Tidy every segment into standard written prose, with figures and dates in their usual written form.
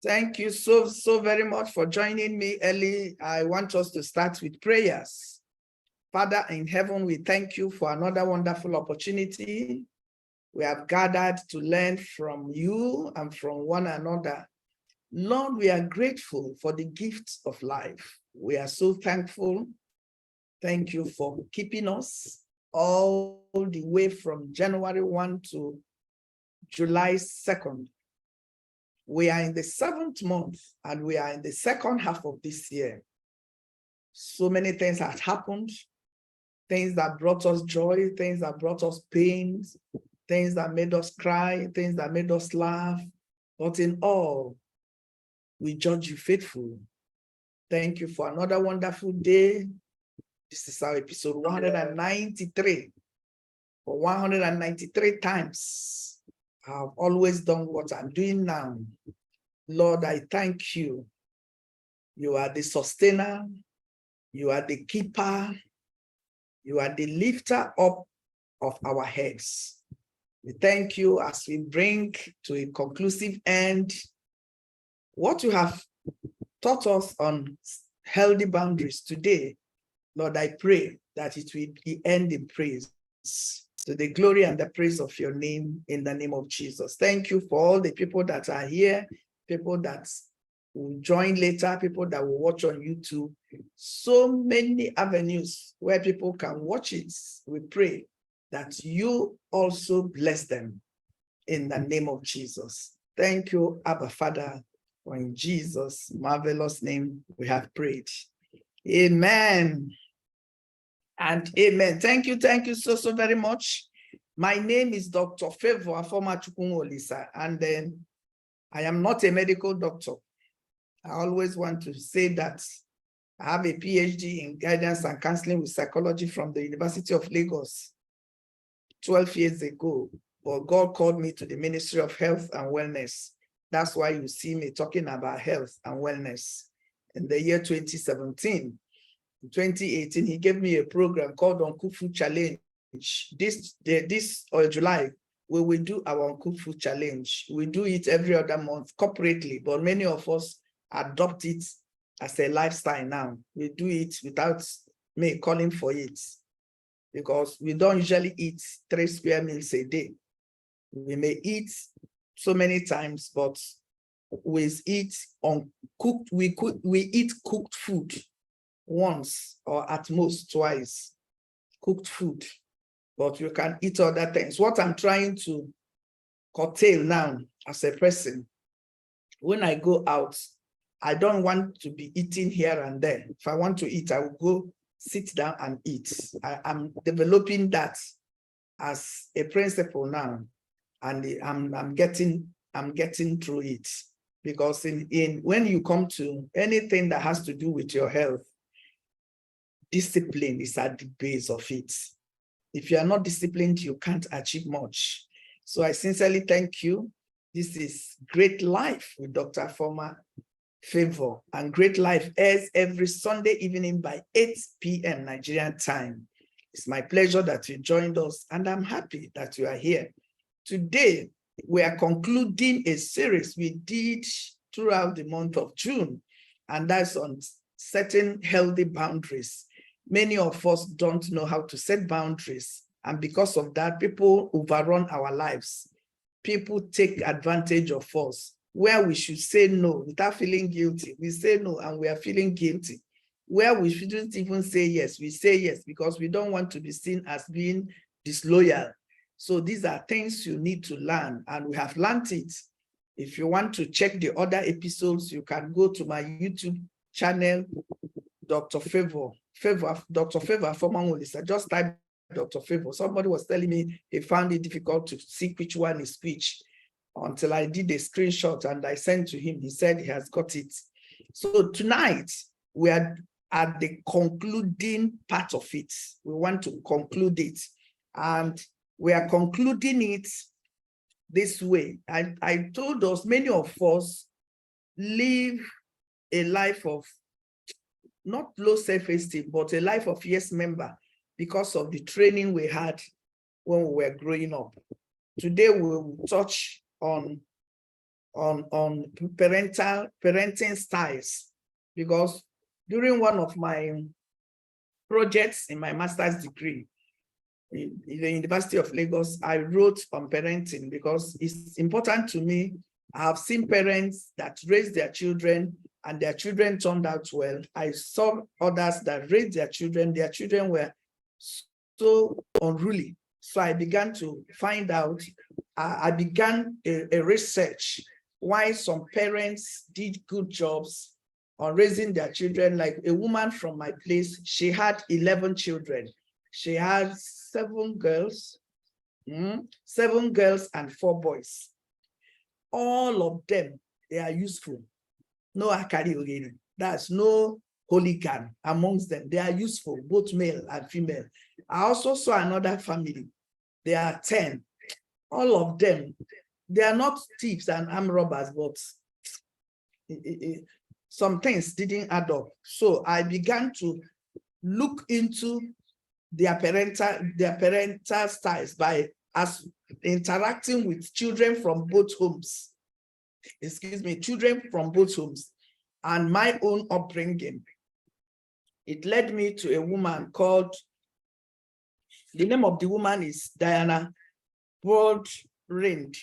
Thank you so very much for joining me early. I want us to start with prayers. Father in heaven, we thank you for another wonderful opportunity. We have gathered to learn from you and from one another. Lord, we are grateful for the gift of life. We are so thankful. Thank you for keeping us all the way from January 1 to July 2nd. We are in the 7th month and we are in the second half of this year. So many things have happened, things that brought us joy, things that brought us pain, things that made us cry, things that made us laugh. But in all, we judge you faithful. Thank you for another wonderful day. This is our episode 193. For 193 times, I've always done what I'm doing now. Lord, I thank you. You are the sustainer. You are the keeper. You are the lifter up of our heads. We thank you as we bring to a conclusive end what you have taught us on healthy boundaries today. Lord, I pray that it will be end in praise, to the glory and the praise of your name, in the name of Jesus. Thank you for all the people that are here, people that will join later, people that will watch on YouTube. So many avenues where people can watch it. We pray that you also bless them in the name of Jesus. Thank you, Abba Father, for in Jesus' marvelous name we have prayed. Amen. And amen. Thank you so very much. My name is Dr.Favour, Afoma Olisa, and then I am not a medical doctor. I always want to say that I have a PhD in guidance and counseling with psychology from the University of Lagos 12 years ago, but God called me to the Ministry of Health and Wellness. That's why you see me talking about health and wellness. In the year 2017, in 2018, he gave me a program called Uncooked Food Challenge. This July, we will do our Uncooked Food Challenge. We do it every other month corporately, but many of us adopt it as a lifestyle now. We do it without me calling for it, because we don't usually eat 3 square meals a day. We may eat so many times, but we eat uncooked. We eat cooked food once or at most twice, cooked food, but you can eat other things. What I'm trying to curtail now as a person, when I go out, I don't want to be eating here and there. If I want to eat, I will go sit down and eat. I'm developing that as a principle now, and I'm getting through it, because when you come to anything that has to do with your health, discipline is at the base of it. If you are not disciplined, you can't achieve much. So I sincerely thank you. This is Great Life with Dr. Favour, and Great Life airs every Sunday evening by 8 p.m. Nigerian time. It's my pleasure that you joined us, and I'm happy that you are here. Today, we are concluding a series we did throughout the month of June, and that's on setting healthy boundaries. Many of us don't know how to set boundaries, and because of that, people overrun our lives. People take advantage of us. Where we should say no without feeling guilty, we say no and we are feeling guilty. Where we shouldn't even say yes, we say yes because we don't want to be seen as being disloyal. So these are things you need to learn, and we have learned it. If you want to check the other episodes, you can go to my YouTube channel, Dr.Favour, Dr.Favour, Afoma Olisa. Just type Dr.Favour. Somebody was telling me he found it difficult to see which one is which, until I did a screenshot and I sent to him. He said he has got it. So tonight, we are at the concluding part of it. We want to conclude it. And we are concluding it this way. I told us, many of us live a life of not low self-esteem, but a life of yes member because of the training we had when we were growing up. Today, we will touch on on parenting styles, because during one of my projects in my master's degree in the University of Lagos, I wrote on parenting because it's important to me. I have seen parents that raise their children and their children turned out well. I saw others that raised their children were so unruly. So I began to find out, I began a research why some parents did good jobs on raising their children. Like a woman from my place, she had 11 children. She had 7 girls, 7 girls and 4 boys. All of them, they are useful. No akari, that's no hooligan amongst them. They are useful, both male and female. I also saw another family. There are 10. All of them, they are not thieves and armed robbers, but some things didn't add up. So I began to look into their parental styles by interacting with children from both homes. Children from both homes and my own upbringing. It led me to a woman called, the name of the woman is Diana Broadrind.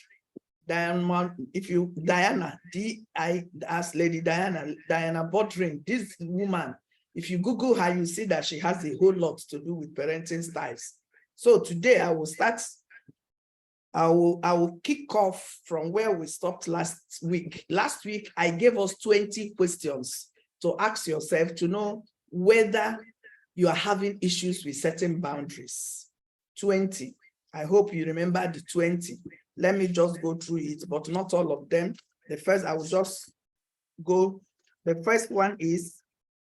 Diana, as Lady Diana Broadrind. This woman, if you Google her, you see that she has a whole lot to do with parenting styles. So today I will kick off from where we stopped last week. Last week, I gave us 20 questions to ask yourself to know whether you are having issues with certain boundaries. 20. I hope you remember the 20. Let me just go through it, but not all of them. The first, I will just go. The first one is,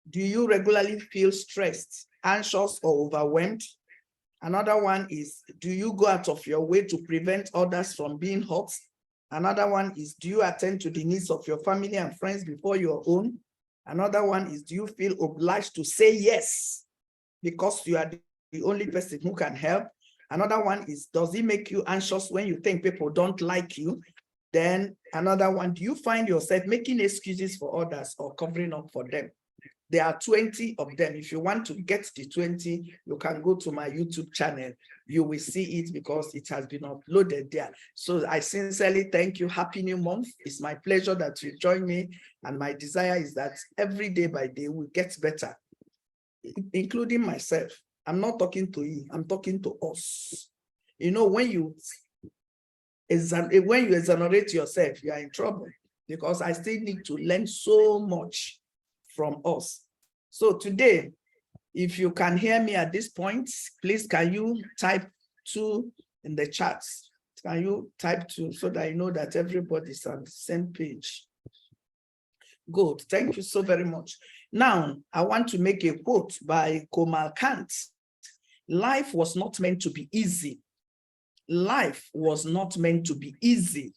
do you regularly feel stressed, anxious, or overwhelmed? Another one is, do you go out of your way to prevent others from being hurt? Another one is, do you attend to the needs of your family and friends before your own? Another one is, do you feel obliged to say yes because you are the only person who can help? Another one is, does it make you anxious when you think people don't like you? Then another one, do you find yourself making excuses for others or covering up for them? There are 20 of them. If you want to get the 20, you can go to my YouTube channel. You will see it because it has been uploaded there. So I sincerely thank you. Happy new month. It's my pleasure that you join me. And my desire is that every day by day we get better, including myself. I'm not talking to you. I'm talking to us. You know, when you exonerate yourself, you are in trouble because I still need to learn so much from us. So today, if you can hear me at this point, please can you type 2 in the chat? Can you type 2 so that I know that everybody's on the same page? Good, thank you so very much. Now, I want to make a quote by Kant. Life was not meant to be easy. Life was not meant to be easy.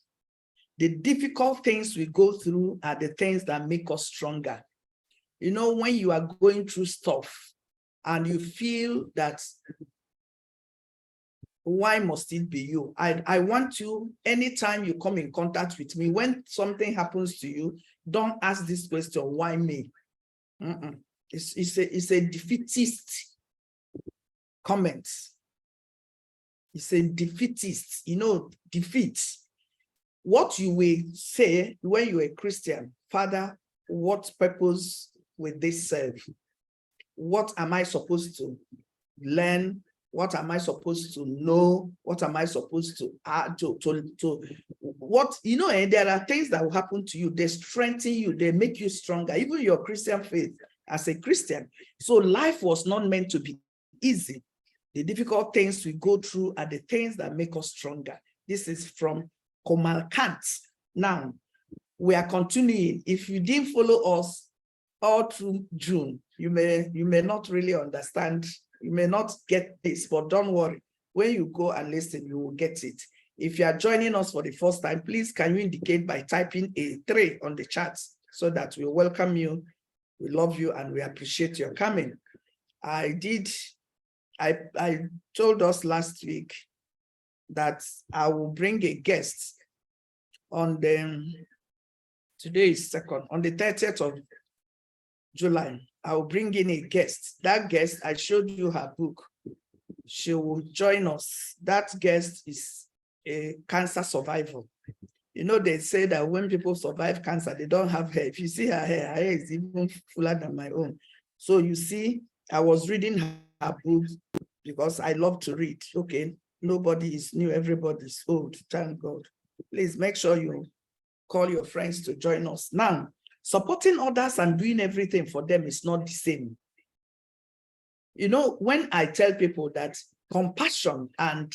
The difficult things we go through are the things that make us stronger. You know, when you are going through stuff and you feel that, why must it be you? I want you, anytime you come in contact with me, when something happens to you, don't ask this question, why me? It's a defeatist comment. It's a defeatist, you know, defeat. What you will say when you're a Christian, Father, what purpose will this serve? What am I supposed to learn? What am I supposed to know? What am I supposed to add to what, you know, and there are things that will happen to you. They strengthen you. They make you stronger. Even your Christian faith as a Christian. So life was not meant to be easy. The difficult things we go through are the things that make us stronger. This is from Kant. Now, we are continuing. If you didn't follow us all through June, you may not really understand. You may not get this, but don't worry. When you go and listen, you will get it. If you are joining us for the first time, please can you indicate by typing a 3 on the chat so that we welcome you, we love you, and we appreciate your coming. I told us last week that I will bring a guest on the Today is 2nd. On the 30th of July, I will bring in a guest. That guest, I showed you her book. She will join us. That guest is a cancer survivor. You know, they say that when people survive cancer, they don't have hair. If you see her hair is even fuller than my own. So you see, I was reading her book because I love to read. Okay, nobody is new, everybody is old. Thank God. Please make sure you call your friends to join us. Now, supporting others and doing everything for them is not the same. You know, when I tell people that compassion and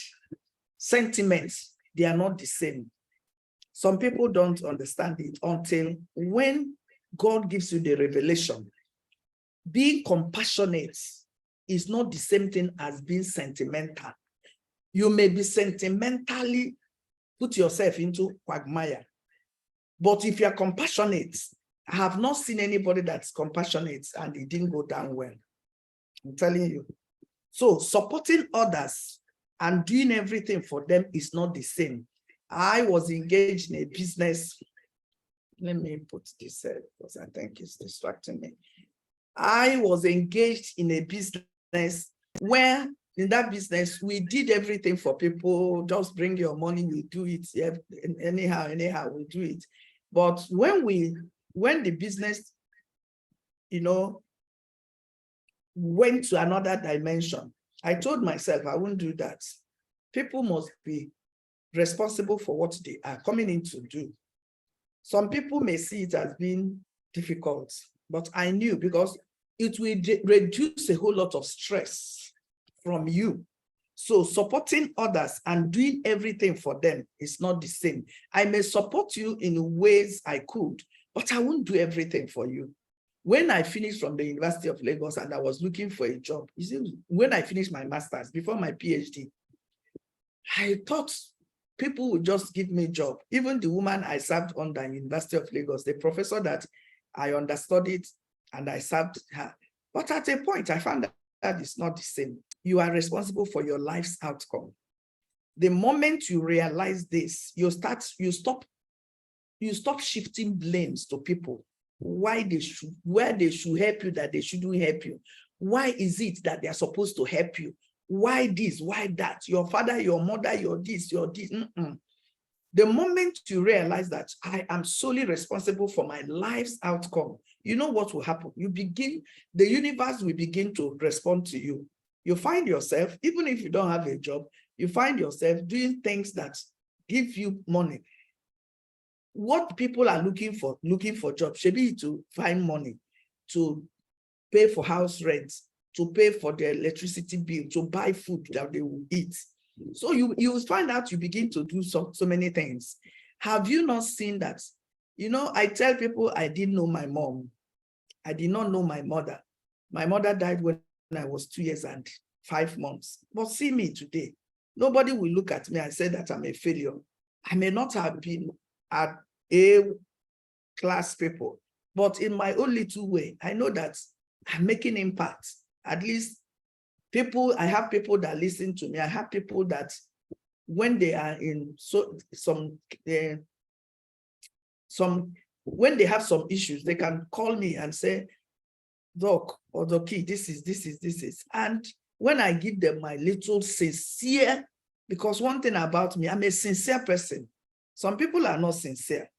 sentiments, they are not the same. Some people don't understand it until when God gives you the revelation. Being compassionate is not the same thing as being sentimental. You may be sentimentally put yourself into quagmire. But if you're compassionate, I have not seen anybody that's compassionate and it didn't go down well. I'm telling you. So supporting others and doing everything for them is not the same. I was engaged in a business. Let me put this because I think it's distracting me. I was engaged in a business where in that business, we did everything for people. Just bring your money, we do it. Anyhow, we do it. But when the business, you know, went to another dimension, I told myself I wouldn't do that. People must be responsible for what they are coming in to do. Some people may see it as being difficult, but I knew because it will reduce a whole lot of stress from you. So supporting others and doing everything for them is not the same. I may support you in ways I could, but I won't do everything for you. When I finished from the University of Lagos and I was looking for a job, you see, when I finished my master's, before my PhD, I thought people would just give me a job. Even the woman I served under in University of Lagos, the professor that I understudied and I served her. But at a point, I found that it's not the same. You are responsible for your life's outcome. The moment you realize this, you stop shifting blames to people. Where they should help you, that they shouldn't help you. Why is it that they are supposed to help you? Why this? Why that? Your father, your mother, your this, your this. The moment you realize that I am solely responsible for my life's outcome, you know what will happen? The universe will begin to respond to you. You find yourself, even if you don't have a job, you find yourself doing things that give you money. What people are looking for jobs should be to find money, to pay for house rent, to pay for the electricity bill, to buy food that they will eat. So you will find out you begin to do so many things. Have you not seen that? You know, I tell people I didn't know my mom. I did not know my mother. My mother died when I was 2 years and 5 months. But see me today. Nobody will look at me and say that I'm a failure. I may not have been at A-class people, but in my own little way, I know that I'm making impact. At least I have people that listen to me. I have people that when they are in when they have some issues, they can call me and say, Doc or Doki, this is. And when I give them my little sincere, because one thing about me, I'm a sincere person. Some people are not sincere.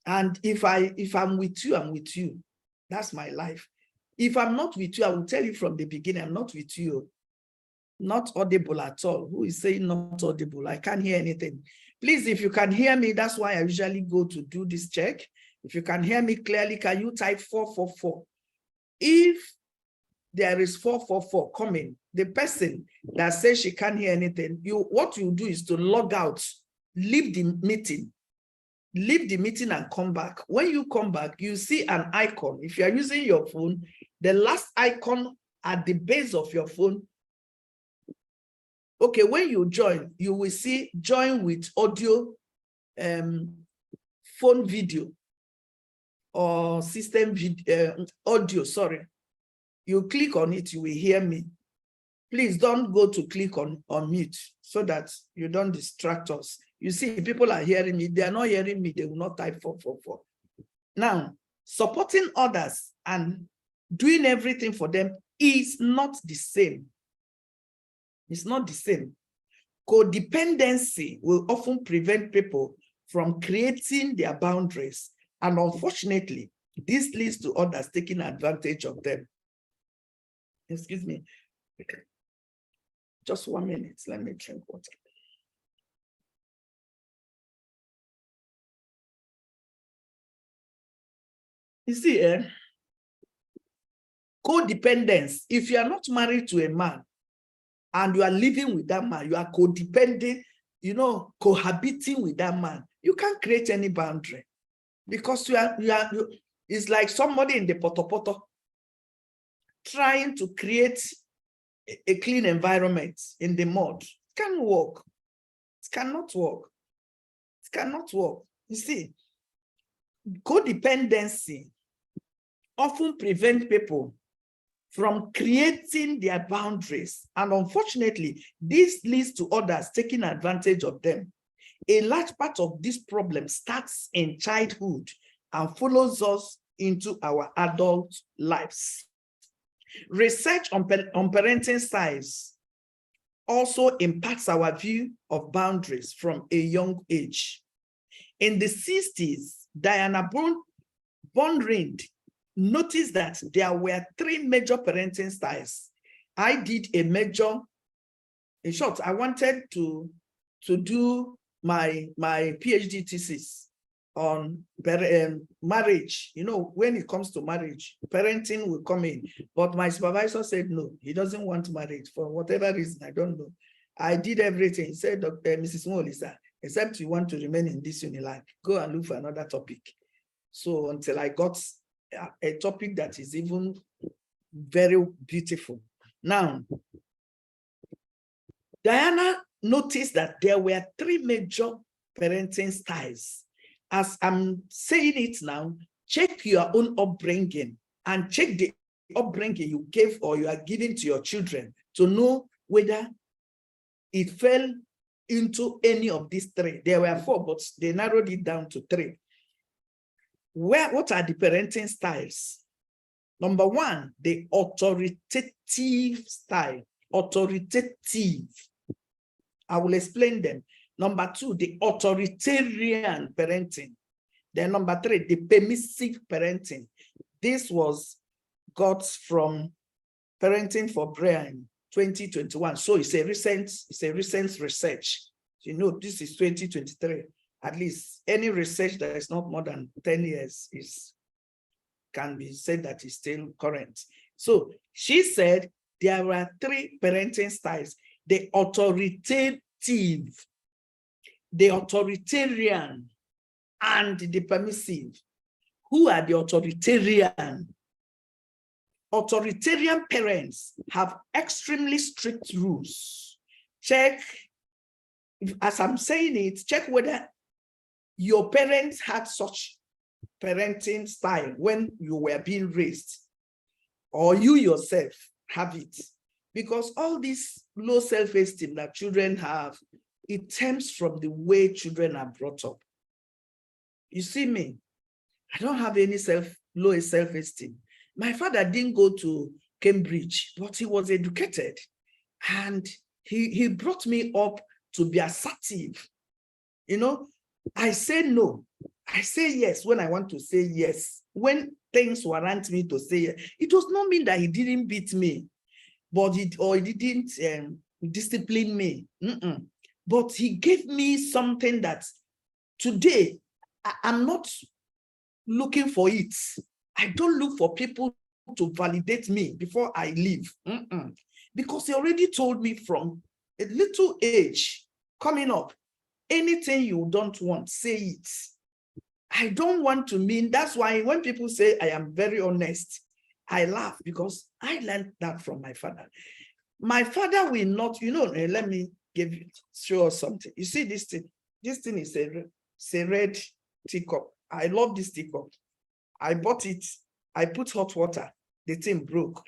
And if I'm with you, I'm with you. That's my life. If I'm not with you, I will tell you from the beginning, I'm not with you. Not audible at all. Who is saying not audible? I can't hear anything. Please, if you can hear me, that's why I usually go to do this check. If you can hear me clearly, can you type 444? If there is 444 coming, the person that says she can't hear anything, what you do is to log out, leave the meeting and come back. When you come back, you see an icon. If you are using your phone, the last icon at the base of your phone. Okay, when you join, you will see join with audio, phone video, or system video, audio, sorry. You click on it, you will hear me. Please don't go to click on mute so that you don't distract us. You see, people are hearing me. They are not hearing me. They will not type 444. Now, supporting others and doing everything for them is not the same. It's not the same. Codependency will often prevent people from creating their boundaries. And unfortunately, this leads to others taking advantage of them. Excuse me. Just 1 minute. Let me drink water. You see, codependence, if you are not married to a man and you are living with that man, you are codependent, you know, cohabiting with that man, you can't create any boundary because it's like somebody in the poto trying to create a clean environment in the mud. It can't work. It cannot work. It cannot work. You see, codependency often prevents people from creating their boundaries. And unfortunately, this leads to others taking advantage of them. A large part of this problem starts in childhood and follows us into our adult lives. Research on parenting styles also impacts our view of boundaries from a young age. In the 60s, Diana Bondrind noticed that there were 3 major parenting styles. I did a major, in short, I wanted to do my PhD thesis on marriage. You know, when it comes to marriage, parenting will come in. But my supervisor said, no, he doesn't want marriage for whatever reason, I don't know. I did everything. He said, Mrs. Molisa, except you want to remain in this Unilag, go and look for another topic. So until I got a topic that is even very beautiful. Now, Diana noticed that there were 3 major parenting styles. As I'm saying it now, check your own upbringing and check the upbringing you gave or you are giving to your children to know whether it fell into any of these 3. There were 4, but they narrowed it down to 3. What are the parenting styles? Number 1, the authoritative style. Authoritative. I will explain them. Number 2, the authoritarian parenting. Then number 3, the permissive parenting. This was got from Parenting for Brain 2021. So it's a recent research. You know, this is 2023. At least any research that is not more than 10 years can be said that is still current. So she said there were 3 parenting styles: the authoritative, the authoritarian, and the permissive. Who are the authoritarian? Authoritarian parents have extremely strict rules. Check, as I'm saying it, check whether your parents had such parenting style when you were being raised, or you yourself have it. Because all this low self-esteem that children have, it stems from the way children are brought up. You see me, I don't have any low self-esteem. My father didn't go to Cambridge, but he was educated. And he brought me up to be assertive. You know, I say no. I say yes when I want to say yes. When things warrant me to say yes. It does not mean that he didn't beat me, but he didn't discipline me. But he gave me something that today I'm not looking for it. I don't look for people to validate me before I leave. Because he already told me from a little age coming up, anything you don't want, say it. I don't want to mean, that's why when people say I am very honest, I laugh because I learned that from my father. My father will not, you know, let me show us something. You see this thing? This thing is a red teacup. I love this teacup. I bought it. I put hot water. The thing broke.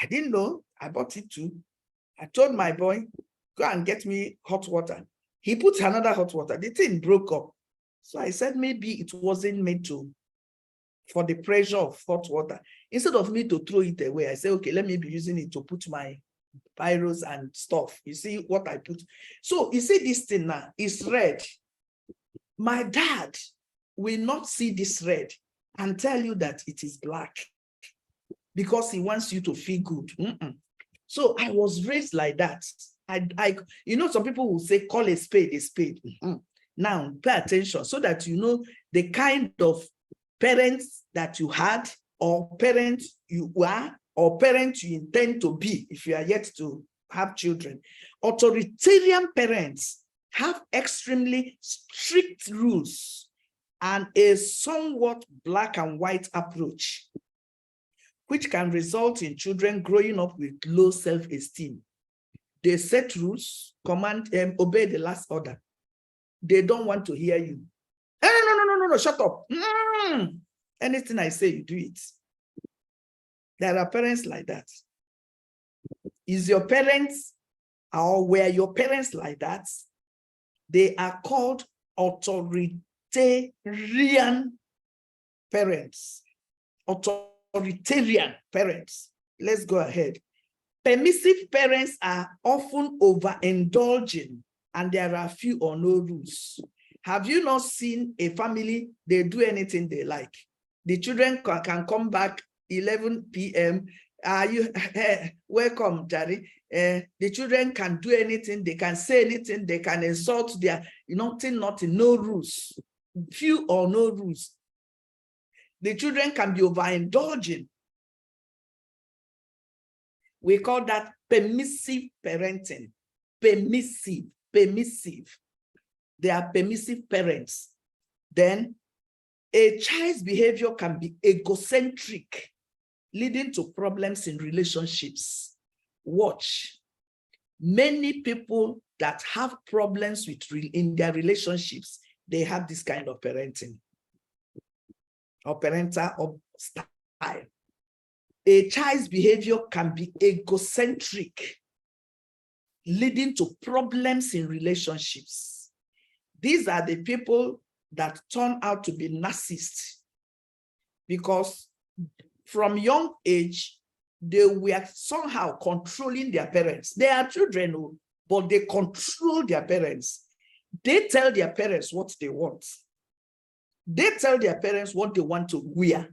I didn't know. I bought it too. I told my boy, go and get me hot water. He put another hot water. The thing broke up. So I said, maybe it wasn't made for the pressure of hot water. Instead of me to throw it away, I said, okay, let me be using it to put my pyros and stuff. You see what I put? So you see this thing now is red. My dad will not see this red and tell you that it is black because he wants you to feel good. So I was raised like that. You know, some people will say, call a spade a spade. Now, pay attention so that you know the kind of parents that you had, or parents you are, or parents you intend to be if you are yet to have children. Authoritarian parents have extremely strict rules and a somewhat black and white approach, which can result in children growing up with low self-esteem. They set rules, command, obey the last order. They don't want to hear you. No, shut up. Anything I say, you do it. There are parents like that. Is your parents, or were your parents like that? They are called authoritarian parents. Authoritarian parents. Let's go ahead. Permissive parents are often overindulging, and there are few or no rules. Have you not seen a family, they do anything they like? The children can come back 11 p.m. Welcome, Daddy. The children can do anything, they can say anything, they can insult their, nothing, no rules. Few or no rules. The children can be overindulging. We call that permissive parenting. Permissive. They are permissive parents. Then a child's behavior can be egocentric, leading to problems in relationships. Watch. Many people that have problems in their relationships, they have this kind of parenting or parental style. A child's behavior can be egocentric, leading to problems in relationships. These are the people that turn out to be narcissists because from young age, they were somehow controlling their parents. They are children, but they control their parents. They tell their parents what they want. They tell their parents what they want to wear.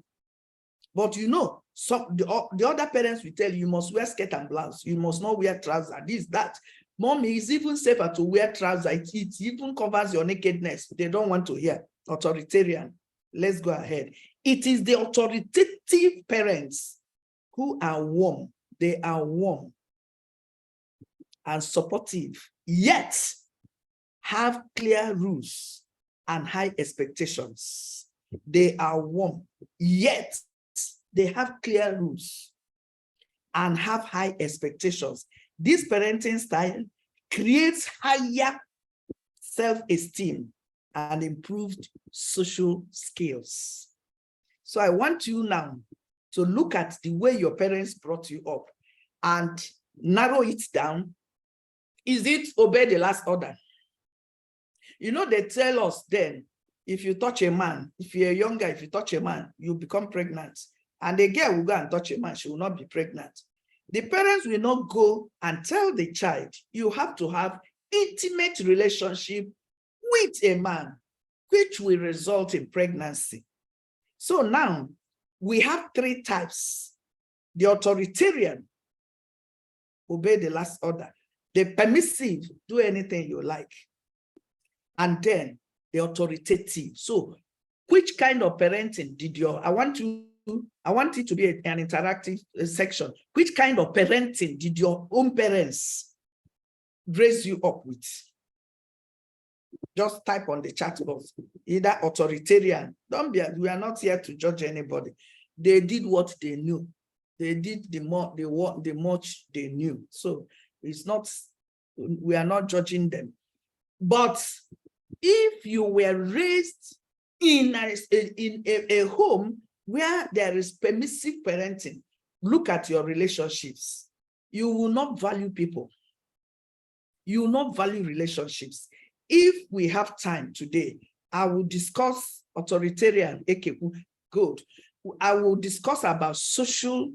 But the other parents will tell you, you must wear skirt and blouse. You must not wear trousers. This, that. Mommy, it's even safer to wear trousers. It even covers your nakedness. They don't want to hear. Authoritarian. Let's go ahead. It is the authoritative parents who are warm. They are warm and supportive, yet have clear rules and high expectations. They are warm, yet they have clear rules and have high expectations. This parenting style creates higher self-esteem and improved social skills. So I want you now to look at the way your parents brought you up and narrow it down. Is it obey the last order? They tell us then, if you touch a man, if you're younger, if you touch a man, you become pregnant. And the girl will go and touch a man, she will not be pregnant. The parents will not go and tell the child, you have to have intimate relationship with a man, which will result in pregnancy. So now we have three types. The authoritarian, obey the last order. The permissive, do anything you like. And then the authoritative. So which kind of parenting did I want it to be an interactive section. Which kind of parenting did your own parents raise you up with? Just type on the chat box, either authoritarian. We are not here to judge anybody. They did what they knew. They did the much they knew. So it's not, we are not judging them. But if you were raised in a home where there is permissive parenting, look at your relationships. You will not value people. You will not value relationships. if we have time today, I will discuss authoritarian, good. I will discuss about social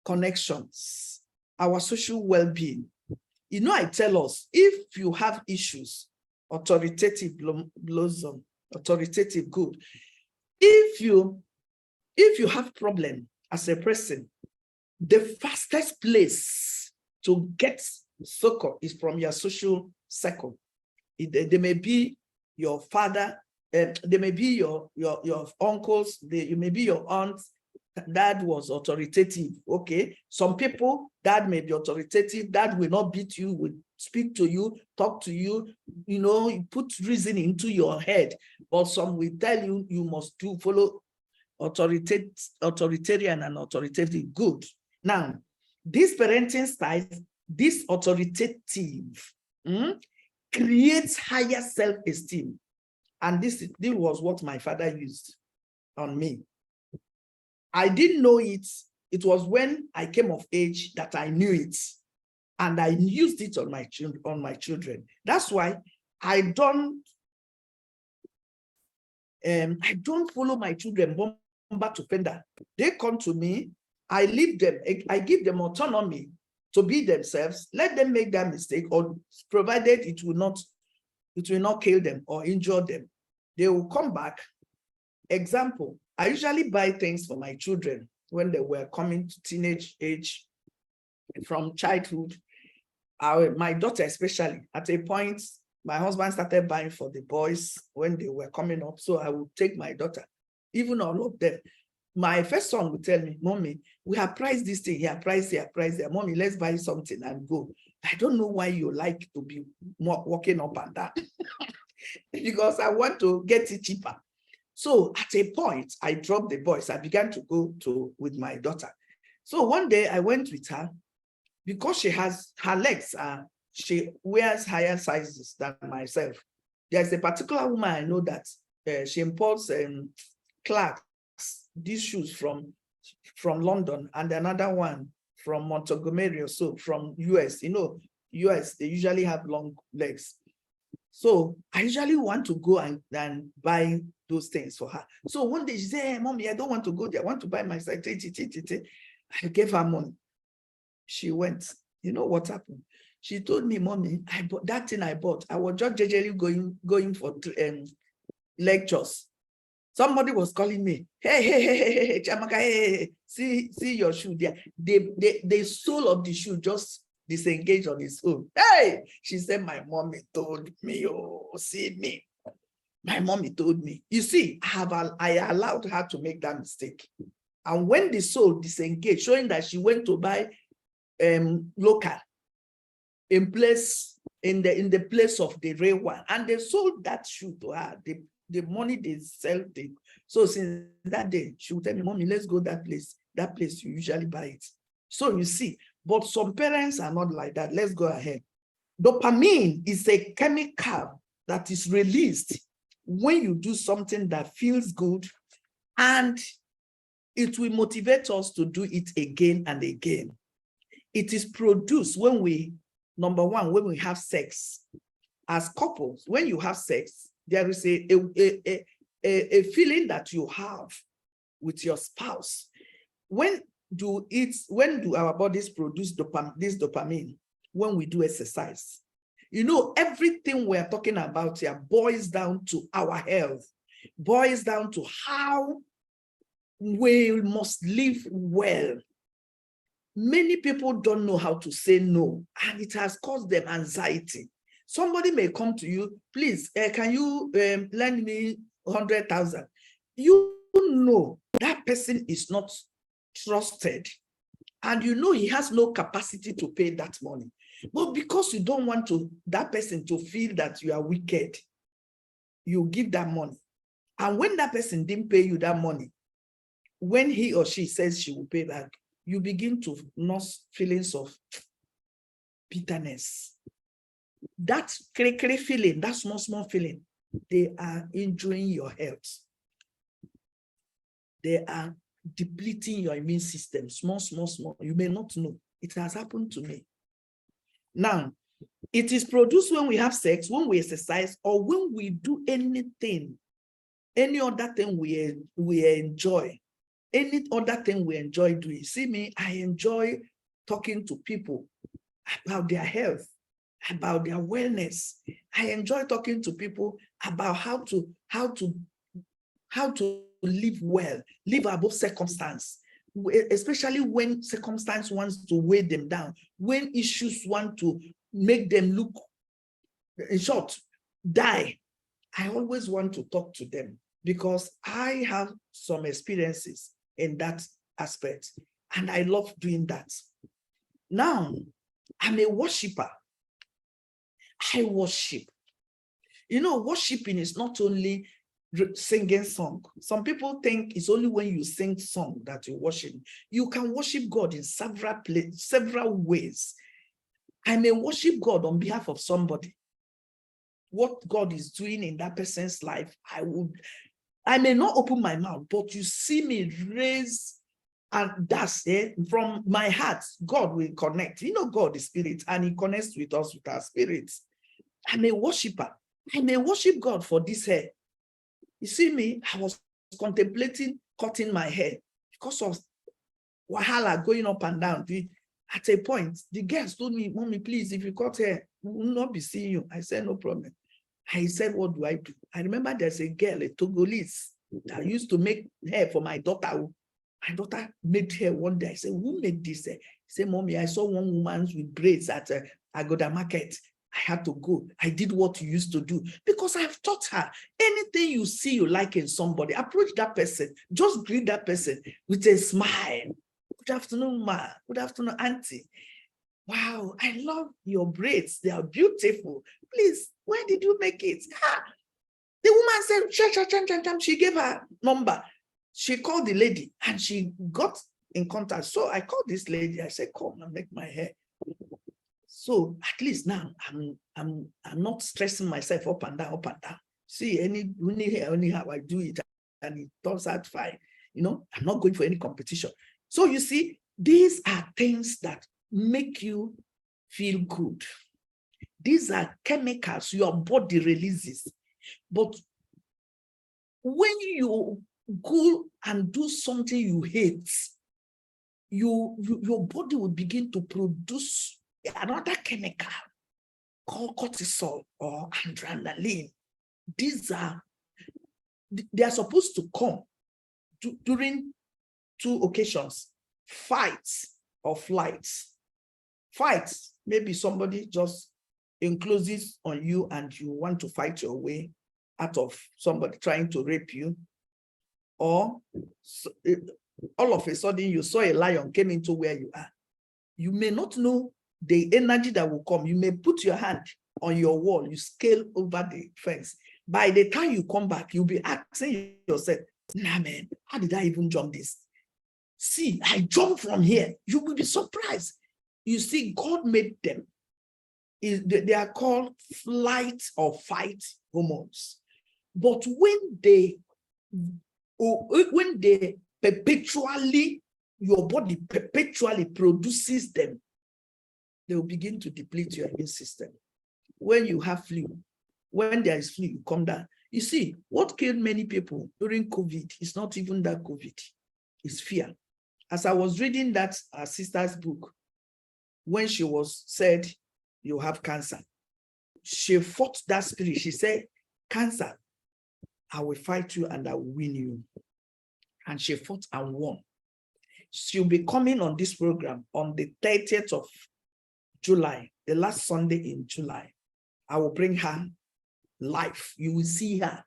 connections, our social well-being. You know, I tell us, if you have issues, authoritative, blossom, authoritative, good. If you have problem as a person, the fastest place to get succor is from your social circle. They may be your father, they may be your uncles, you may be your aunts. Dad was authoritative. Okay, some people, dad may be authoritative. Dad will not beat you, will speak to you, talk to you, you know, put reason into your head. But some will tell you, you must follow authoritarian and authoritative. Good. Now, this parenting style, this authoritative, creates higher self-esteem. And this was what my father used on me. I didn't know it. It was when I came of age that I knew it. And I used it on my children. That's why I don't follow my children bomba to fender. They come to me, I leave them, I give them autonomy to be themselves. Let them make that mistake, or provided it will not kill them or injure them. They will come back. Example, I usually buy things for my children when they were coming to teenage age, from childhood. My daughter especially, at a point, my husband started buying for the boys when they were coming up. So I would take my daughter, even all of them. My first son would tell me, Mommy, we have priced this thing here, price here, price there. Mommy, let's buy something and go. I don't know why you like to be walking up and down. Because I want to get it cheaper. So at a point, I dropped the boys. I began to go with my daughter. So one day I went with her, because she has her legs, she wears higher sizes than myself. There's a particular woman I know that she imports Clarks, these shoes from London, and another one from Montgomery or so, from US. You know, US, they usually have long legs. So I usually want to go and buy those things for her. So one day she said, hey, Mommy, I don't want to go there. I want to buy myself. I gave her money. She went. You know what happened? She told me, Mommy, I bought that thing I bought. I was just generally going for lectures. Somebody was calling me. Hey, Chamaka, hey, see your shoe there. The sole of the shoe just disengaged on its own. Hey, she said, my mommy told me, oh, see me. My mommy told me. You see, I allowed her to make that mistake. And when the sole disengaged, showing that she went to buy local in the place of the real one, and they sold that shoe to her. The money they sell it. So since that day, she would tell me, Mommy, let's go that place you usually buy it. So you see, but some parents are not like that. Let's go ahead. Dopamine is a chemical that is released when you do something that feels good, and it will motivate us to do it again and again. It is produced when number one, when we have sex. As couples, when you have sex, there is a feeling that you have with your spouse. When do our bodies produce this dopamine? When we do exercise. You know, everything we're talking about here boils down to our health, boils down to how we must live well. Many people don't know how to say no, and it has caused them anxiety. Somebody may come to you, please, can you lend me 100,000? You know that person is not trusted, and you know he has no capacity to pay that money. But because you don't want that person to feel that you are wicked, you give that money. And when that person didn't pay you that money, when he or she says she will pay back, you begin to nurse feelings of bitterness. That cray feeling, that small feeling, they are injuring your health. They are depleting your immune system, small. You may not know. It has happened to me. Now, It is produced when we have sex, when we exercise, or when we do anything, any other thing we enjoy, any other thing we enjoy doing. See me, I enjoy talking to people about their health, about their wellness. I enjoy talking to people about how to live well, live above circumstance, especially when circumstance wants to weigh them down, when issues want to make them look, in short, die. I always want to talk to them because I have some experiences in that aspect, and I love doing that. Now, I'm a worshiper. I worship. You know, worshiping is not only singing song. Some people think it's only when you sing song that you worship. You can worship God in several ways. I may worship God on behalf of somebody. What God is doing in that person's life, I may not open my mouth, but you see me raise, and that's it. From my heart, God will connect. You know, God is spirit, and he connects with us with our spirits. I'm a worshiper. I may worship God for this hair. You see me, I was contemplating cutting my hair because of wahala going up and down. At a point, the girls told me, Mommy, please, if you cut hair, we will not be seeing you. I said, no problem. I said, what do I do? I remember there's a girl, a Togolese, that used to make hair for my daughter. My daughter made hair one day. I said, who made this hair? She said, Mommy, I saw one woman with braids at Agoda Market. I had to go. I did what you used to do because I've taught her. Anything you see you like in somebody, approach that person. Just greet that person with a smile. Good afternoon, ma. Good afternoon, auntie. Wow, I love your braids. They are beautiful. Please, where did you make it? The woman said, she gave her number. She called the lady and she got in contact. So I called this lady. I said, come and make my hair. So at least now I'm not stressing myself up and down. See, anyhow I do it and it turns out fine. You know, I'm not going for any competition. So you see, these are things that make you feel good. These are chemicals your body releases. But when you go and do something you hate, your body will begin to produce another chemical called cortisol or adrenaline. They are supposed to come during two occasions: fights or flights. Fights, maybe somebody just encloses on you and you want to fight your way out of somebody trying to rape you, or all of a sudden you saw a lion came into where you are. You may not know the energy that will come. You may put your hand on your wall, you scale over the fence. By the time you come back, you'll be asking yourself, nah, man, how did I even jump this? See, I jumped from here. You will be surprised. You see, God made them. They are called flight or fight hormones. But when they perpetually, your body perpetually produces them, they will begin to deplete your immune system. When you have flu, when there is flu, you come down. You see, what killed many people during COVID is not even that COVID, it's fear. As I was reading that sister's book, when she was said, you have cancer, she fought that spirit. She said, cancer, I will fight you and I will win you. And she fought and won. She'll be coming on this program on the 30th of July, the last Sunday in July. I will bring her live. You will see her.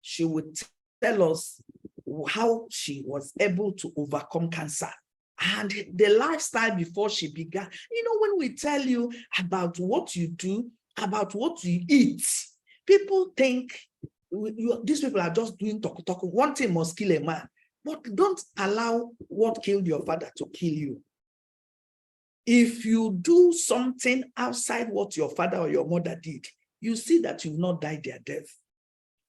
She will tell us how she was able to overcome cancer and the lifestyle before she began. You know, when we tell you about what you do, about what you eat, people think these people are just doing talk. One thing must kill a man. But don't allow what killed your father to kill you. If you do something outside what your father or your mother did, you see that you will not die their death.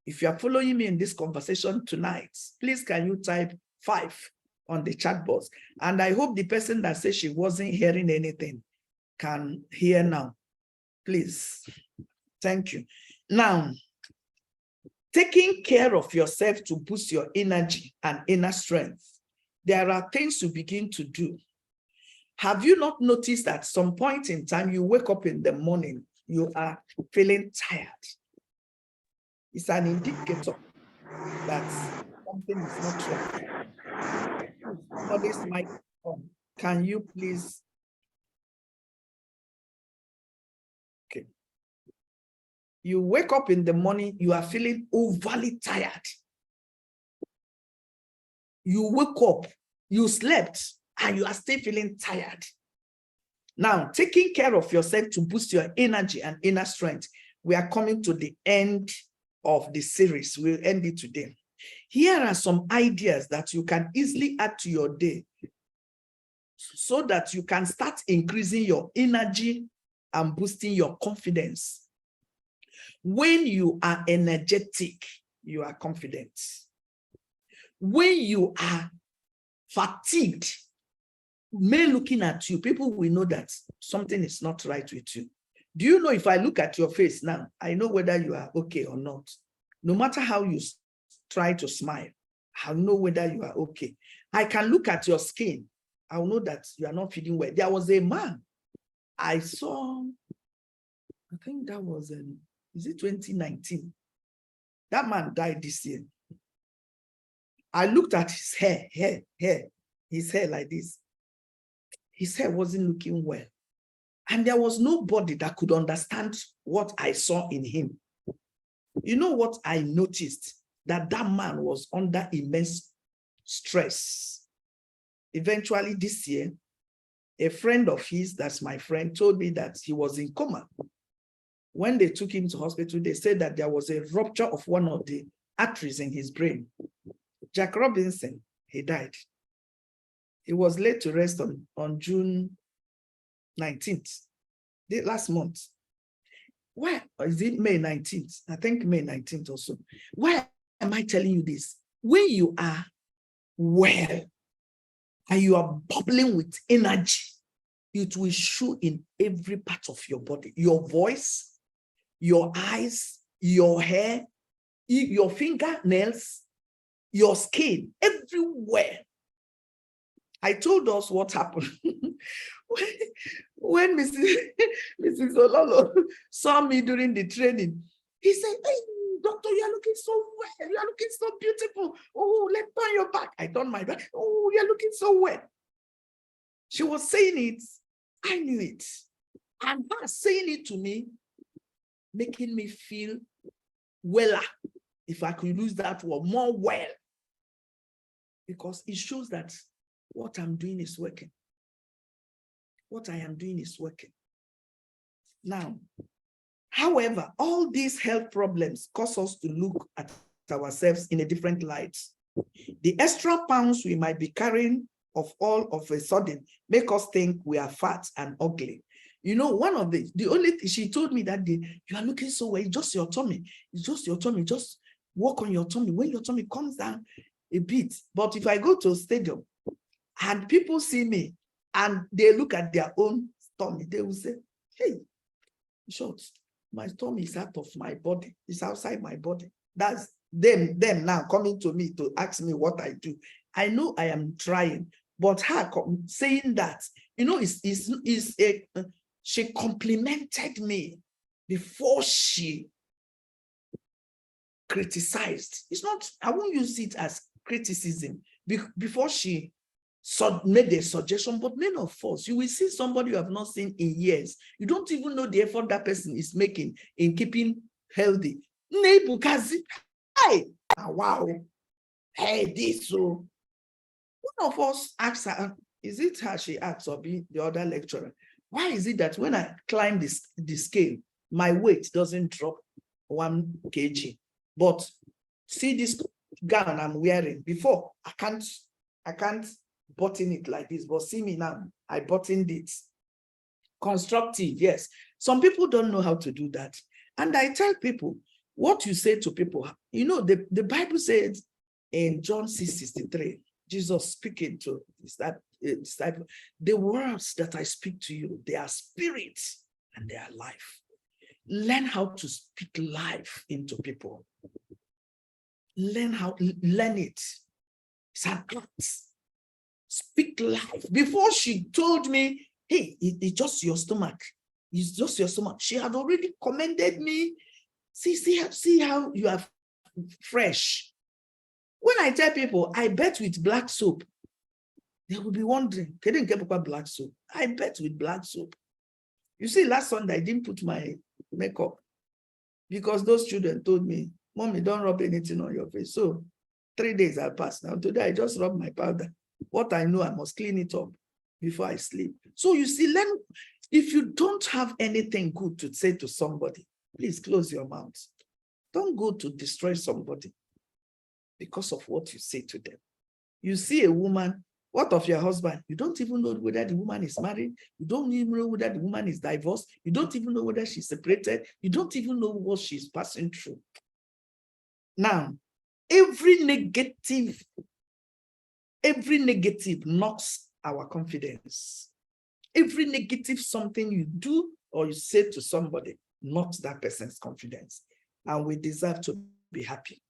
If you are following me in this conversation tonight, please can you type 5 on the chat box? And I hope the person that says she wasn't hearing anything can hear now. Please. Thank you. Now, taking care of yourself to boost your energy and inner strength. There are things you begin to do. Have you not noticed at some point in time, you wake up in the morning, you are feeling tired? It's an indicator that something is not right. Somebody's microphone. Can you please? Okay. You wake up in the morning, you are feeling overly tired. You wake up, you slept, and you are still feeling tired. Now, taking care of yourself to boost your energy and inner strength. We are coming to the end of the series. We'll end it today. Here are some ideas that you can easily add to your day so that you can start increasing your energy and boosting your confidence. When you are energetic, you are confident. When you are fatigued, men looking at you, people will know that something is not right with you. Do you know, if I look at your face now, I know whether you are okay or not. No matter how you try to smile, I'll know whether you are okay. I can look at your skin. I'll know that you are not feeling well. There was a man I saw, I think that was is it 2019? That man died this year. I looked at his hair, his hair like this. His hair wasn't looking well. And there was nobody that could understand what I saw in him. You know what I noticed? That man was under immense stress. Eventually this year, a friend of his, that's my friend, told me that he was in coma. When they took him to hospital, they said that there was a rupture of one of the arteries in his brain. Jack Robinson, he died. He was laid to rest on June 19th, the last month. Why is it May 19th? I think May 19th also. Why am I telling you this? When you are well and you are bubbling with energy, it will show in every part of your body. Your voice, your eyes, your hair, your fingernails, your skin, everywhere. I told us what happened when Mrs. Ololo saw me during the training. He said, "Hey, doctor, you are looking so well. You are looking so beautiful. Oh, let's turn your back." I turned my back. "Oh, you are looking so well." She was saying it. I knew it. And her saying it to me, making me feel weller, if I could use that word, more well. Because it shows that what I'm doing is working. What I am doing is working. Now, however, all these health problems cause us to look at ourselves in a different light. The extra pounds we might be carrying of all of a sudden make us think we are fat and ugly. You know, one of the only thing she told me that day, "You are looking so well, it's just your tummy. It's just your tummy. Just work on your tummy. When your tummy comes down a bit." But if I go to a stadium and people see me and they look at their own tummy, they will say, "Hey, short, my tummy is out of my body. It's outside my body." That's them now coming to me to ask me what I do. I know I am trying, but her saying that, you know, she complimented me before she criticized. It's not, I won't use it as criticism. Before she made a suggestion, but many of us, you will see somebody you have not seen in years. You don't even know the effort that person is making in keeping healthy. Hey, wow. Hey, this so. One of us asks her, is it her she asks or be the other lecturer? Why is it that when I climb the scale, my weight doesn't drop 1 kg? But see this gown I'm wearing before, I can't button it like this, but see me now, I buttoned it. Constructive, yes. Some people don't know how to do that. And I tell people, what you say to people, you know, the Bible says in John 6:63, Jesus speaking to that disciple, "The words that I speak to you, they are spirit and they are life." Learn how to speak life into people. Learn it. It's an art. Speak life. Before she told me, hey, it's just your stomach. It's just your stomach. She had already commended me. See how you are fresh. When I tell people, I bet with black soap, they will be wondering, they didn't get black soap. I bet with black soap. You see, last Sunday, I didn't put my makeup because those children told me, Mommy, don't rub anything on your face. So 3 days have passed now. Today, I just rubbed my powder. What I know, I must clean it up before I sleep. So you see, learn. If you don't have anything good to say to somebody, please close your mouth. Don't go to destroy somebody because of what you say to them. You see a woman, what of your husband? You don't even know whether the woman is married. You don't even know whether the woman is divorced. You don't even know whether she's separated. You don't even know what she's passing through. Now, every negative knocks our confidence. Every negative something you do or you say to somebody knocks that person's confidence. And we deserve to be happy.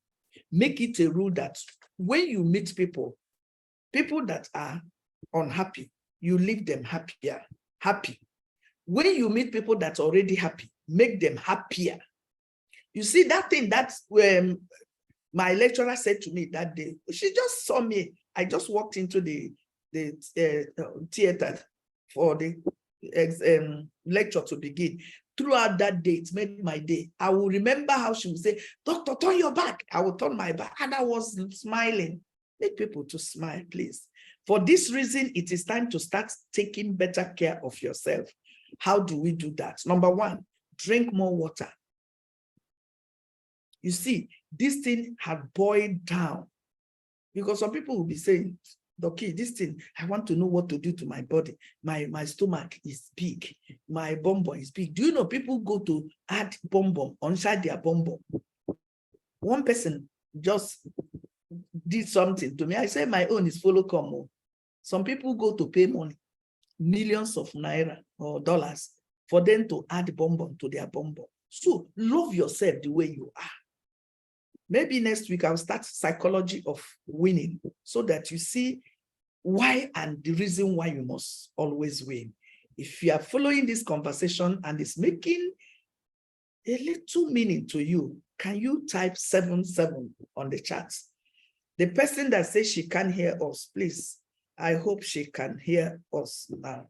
Make it a rule that when you meet people that are unhappy, you leave them happy. When you meet people that are already happy, make them happier. You see that thing that's when my lecturer said to me that day, she just saw me. I just walked into the theater for the lecture to begin. Throughout that day, it made my day. I will remember how she would say, Doctor, turn your back. I will turn my back. And I was smiling. Make people to smile, please. For this reason, it is time to start taking better care of yourself. How do we do that? Number one, drink more water. You see, this thing had boiled down because some people will be saying, okay, this thing, I want to know what to do to my body. My stomach is big. My bum bum is big. Do you know people go to add bum bum inside their bum bum? One person just did something to me. I said, my own is follow come. Some people go to pay money, millions of naira or dollars, for them to add bum bum to their bum bum. So love yourself the way you are. Maybe next week I'll start psychology of winning so that you see why and the reason why you must always win. If you are following this conversation and it's making a little meaning to you, can you type 77 on the chat? The person that says she can't hear us, please, I hope she can hear us now.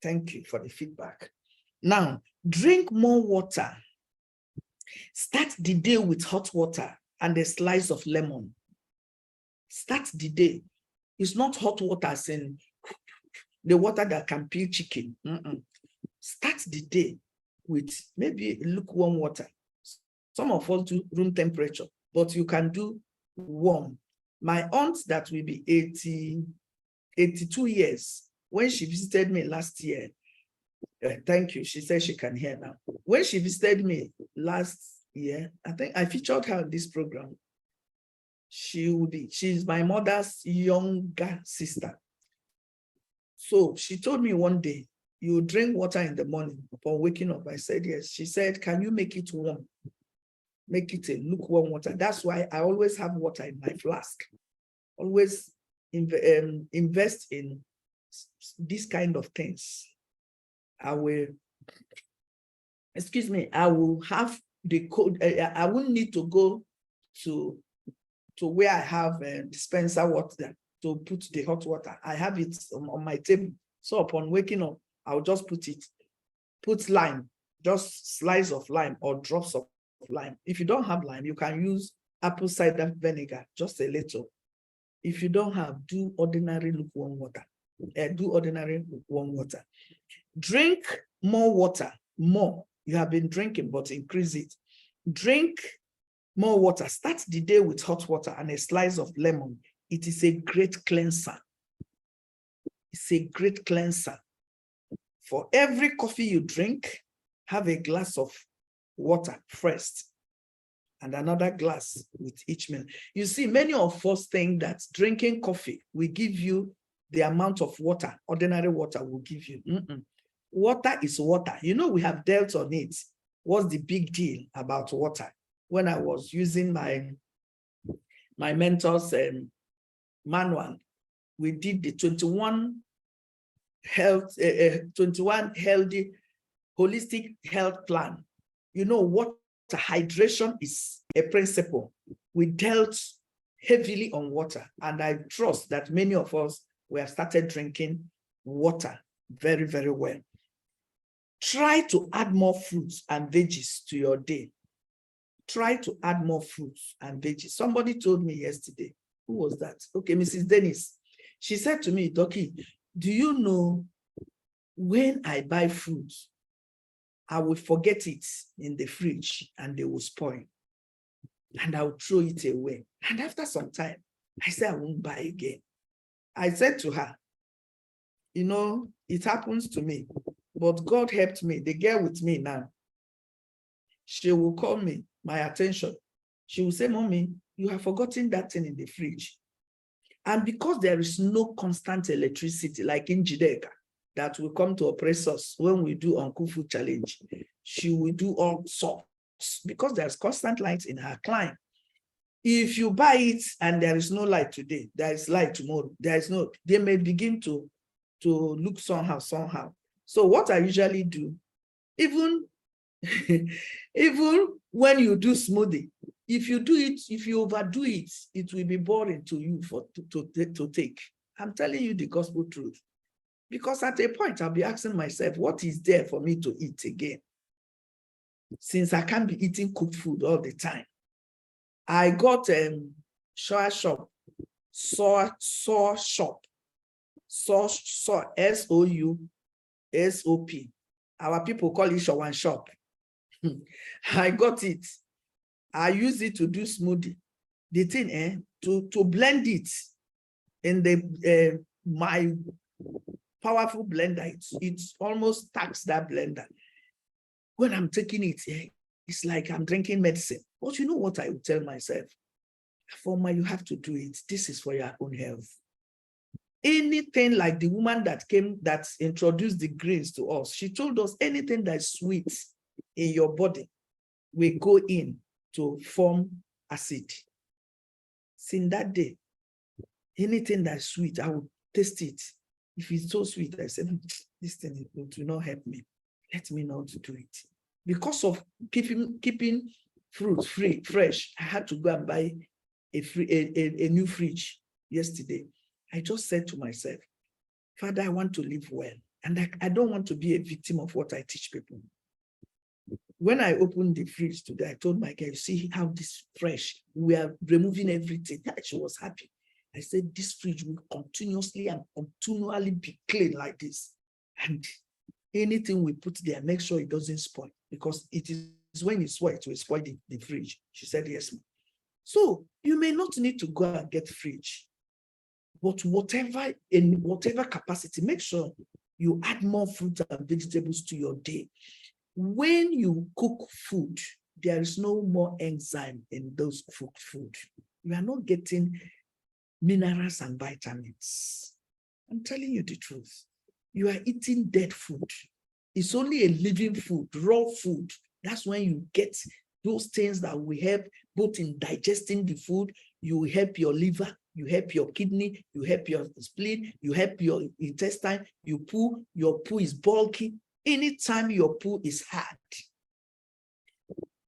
Thank you for the feedback. Now, drink more water. Start the day with hot water and a slice of lemon. Start the day. It's not hot water as in the water that can peel chicken. Start the day with maybe lukewarm water. Some of us do room temperature, but you can do warm. My aunt that will be 82 years, when she visited me last year, thank you, she said she can hear now. When she visited me last year, I think I featured her in this program. She's my mother's younger sister. So she told me one day, you drink water in the morning upon waking up. I said, yes. She said, can you make it warm? Make it a lukewarm water. That's why I always have water in my flask. Always invest in these kind of things. I will have the code. I wouldn't need to go to where I have a dispenser water to put the hot water. I have it on my table. So upon waking up, I'll just put lime, just slice of lime or drops of lime. If you don't have lime, you can use apple cider vinegar, just a little. If you don't have, do ordinary lukewarm water. Drink more water, more. You have been drinking, but increase it. Drink more water. Start the day with hot water and a slice of lemon. It is a great cleanser. It's a great cleanser. For every coffee you drink, have a glass of water first and another glass with each meal. You see, many of us think that drinking coffee will give you the amount of water, ordinary water will give you. Water is water. You know, we have dealt on it. What's the big deal about water? When I was using my mentor's manual, we did the 21 healthy holistic health plan. You know what? Hydration is a principle. We dealt heavily on water, and I trust that many of us we have started drinking water very, very well. Try to add more fruits and veggies to your day. Try to add more fruits and veggies. Somebody told me yesterday, who was that? Okay, Mrs. Dennis. She said to me, Doki, do you know when I buy fruits, I will forget it in the fridge and they will spoil. And I'll throw it away. And after some time, I said, I won't buy again. I said to her, you know, it happens to me, but God helped me. The girl with me now, she will call me, my attention. She will say, Mommy, you have forgotten that thing in the fridge. And because there is no constant electricity, like in Jideka, that will come to oppress us when we do Uncle Food Challenge, she will do all sorts because there's constant light in her client. If you buy it and there is no light today, there is light tomorrow, there is no, they may begin to look somehow. So what I usually do, even when you do smoothie, if you do it, if you overdo it, it will be boring to you to take. I'm telling you the gospel truth. Because at a point, I'll be asking myself, what is there for me to eat again? Since I can't be eating cooked food all the time. I got sour shop, S-O-U-S-O-P. Our people call it Shawan shop. I got it. I use it to do smoothie. The thing, to blend it in the my powerful blender, it almost tax that blender. When I'm taking it, it's like I'm drinking medicine. But you know what I would tell myself? Afoma, you have to do it. This is for your own health. Anything like the woman that introduced the greens to us, she told us anything that's sweet in your body will go in to form acid. Since that day, anything that's sweet, I will taste it. If it's so sweet, I said, this thing will not help me. Let me not do it. Because of keeping fruits fresh, I had to go and buy a new fridge yesterday. I just said to myself, Father, I want to live well. And I don't want to be a victim of what I teach people. When I opened the fridge today, I told my girl, see how this fresh, we are removing everything. She was happy. I said, this fridge will continuously and continually be clean like this. And anything we put there, make sure it doesn't spoil, because it is when it spoils, it will spoil the fridge. She said, yes, ma'am. So you may not need to go and get fridge, but in whatever capacity, make sure you add more fruit and vegetables to your day. When you cook food, there is no more enzyme in those cooked food. You are not getting minerals and vitamins. I'm telling you the truth. You are eating dead food. It's only a living food, raw food. That's when you get those things that will help both in digesting the food. You will help your liver, you help your kidney, you help your spleen, you help your intestine. You poo, your poo is bulky. Anytime your poo is hard,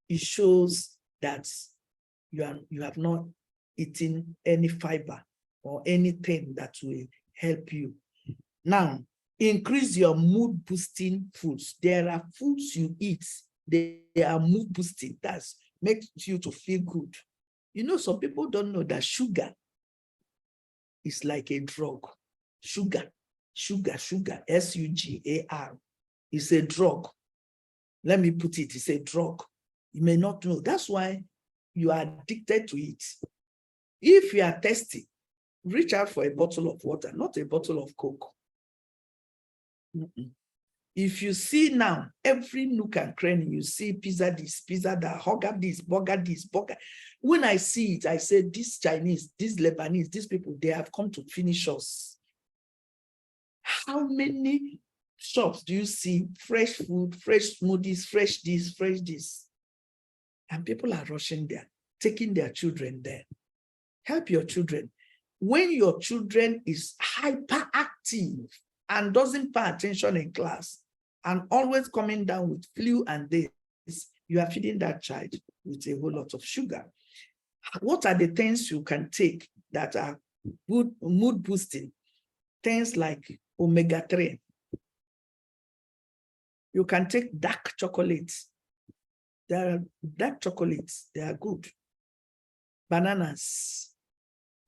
it shows that you have not eaten any fiber or anything that will help you. Now, increase your mood boosting foods. There are foods you eat, they are mood boosting. That makes you to feel good. You know, some people don't know that sugar is like a drug. Sugar, S-U-G-A-R, is a drug. Let me put it, it's a drug. You may not know. That's why you are addicted to it. If you are thirsty, reach out for a bottle of water, not a bottle of Coke. If you see now, every nook and cranny, you see pizza this, pizza that, burger this, burger. When I see it, I say, this Chinese, this Lebanese, these people, they have come to finish us. How many shops do you see fresh food, fresh smoothies, fresh this? And people are rushing there, taking their children there. Help your children. When your children is hyperactive and doesn't pay attention in class and always coming down with flu and this, you are feeding that child with a whole lot of sugar. What are the things you can take that are good mood boosting? Things like omega-3. You can take dark chocolates. There are dark chocolates, they are good. Bananas,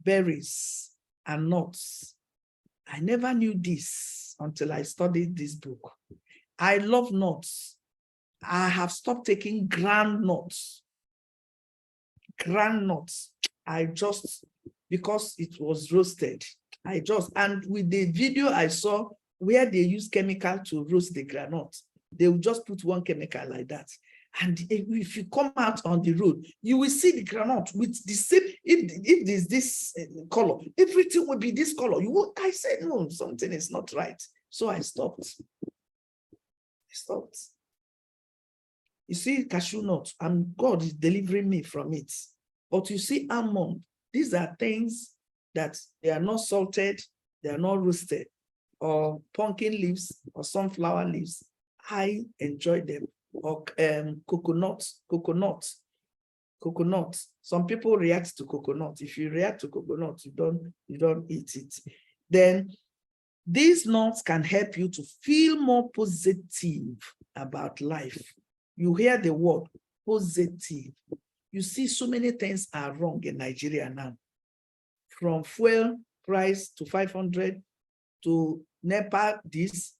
berries, and nuts. I never knew this until I studied this book. I love nuts. I have stopped taking ground nuts. Ground nuts. I just, because it was roasted, and with the video I saw where they use chemical to roast the granite, they will just put one chemical like that. And if you come out on the road, you will see the granite with the same, if there's this color, everything will be this color. I said, no, something is not right. So I stopped. You see, cashew nuts, and God is delivering me from it. But you see, almond, these are things that they are not salted, they are not roasted, or pumpkin leaves, or sunflower leaves. I enjoy them. Or coconut. Some people react to coconut. If you react to coconut, you don't eat it. Then these nuts can help you to feel more positive about life. You hear the word positive. You see, so many things are wrong in Nigeria now. From fuel price to 500, to NEPA this,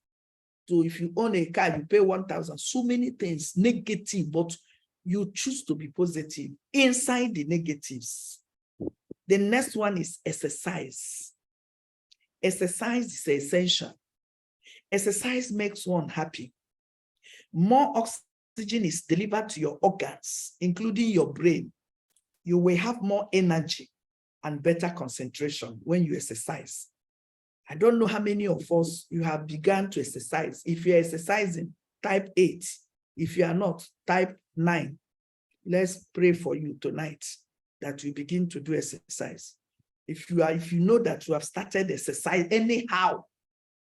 to if you own a car, you pay 1,000. So many things negative, but you choose to be positive inside the negatives. The next one is exercise. Exercise is essential. Exercise makes one happy. More oxygen is delivered to your organs, including your brain. You will have more energy and better concentration when you exercise. I don't know how many of us you have begun to exercise. If you're exercising, type 8. If you are not, type 9. Let's pray for you tonight that you begin to do exercise. If you know that you have started exercise anyhow,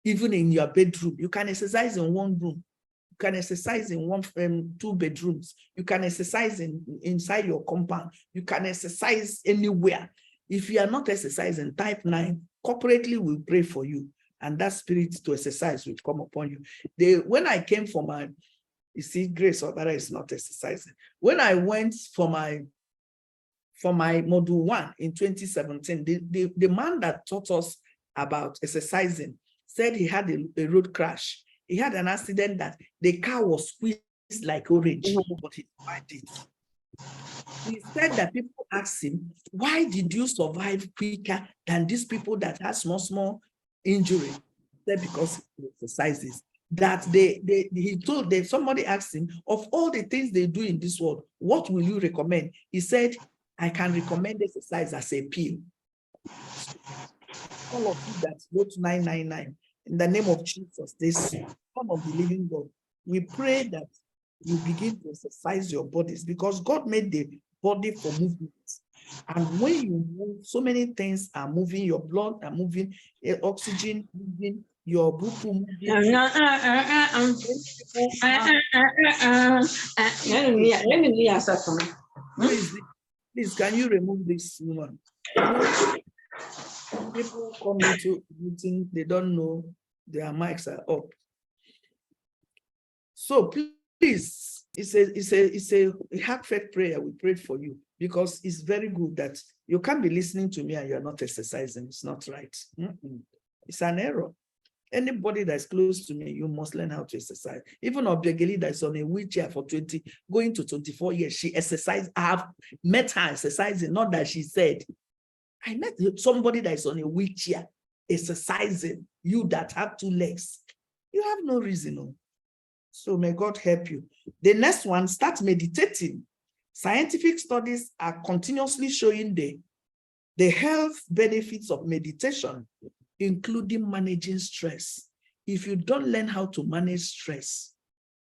even in your bedroom, you can exercise in one room. You can exercise in 2 bedrooms. You can exercise inside your compound. You can exercise anywhere. If you are not exercising, type 9. Corporately, we'll pray for you, and that spirit to exercise will come upon you. When I came for my, you see, Grace Obara is not exercising. When I went for my module 1 in 2017, the man that taught us about exercising said he had a road crash. He had an accident that the car was squeezed like orange, but he survived it. He said that people asked him, why did you survive quicker than these people that had small injury? He said because he exercises. That he told them, somebody asked him, of all the things they do in this world, what will you recommend? He said, I can recommend exercise as a pill. All of you that go to 999, in the name of Jesus, this Son of the living God, we pray that you begin to exercise your bodies, because God made the body for movement. And when you move, so many things are moving. Your blood are moving, oxygen moving, your bupu moving. Please, can you remove this woman? People come into meeting, they don't know their mics are up. So please, it's a heartfelt prayer. We prayed for you, because it's very good that you can't be listening to me and you're not exercising. It's not right. It's an error. Anybody that's close to me, you must learn how to exercise. Even Obiageli that's on a wheelchair for going to 24 years, she exercised. I have met her exercising, not that she said. I met somebody that is on a wheelchair exercising. You that have 2 legs, you have no reason. No. So may God help you. The next one, start meditating. Scientific studies are continuously showing the health benefits of meditation, including managing stress. if you don't learn how to manage stress,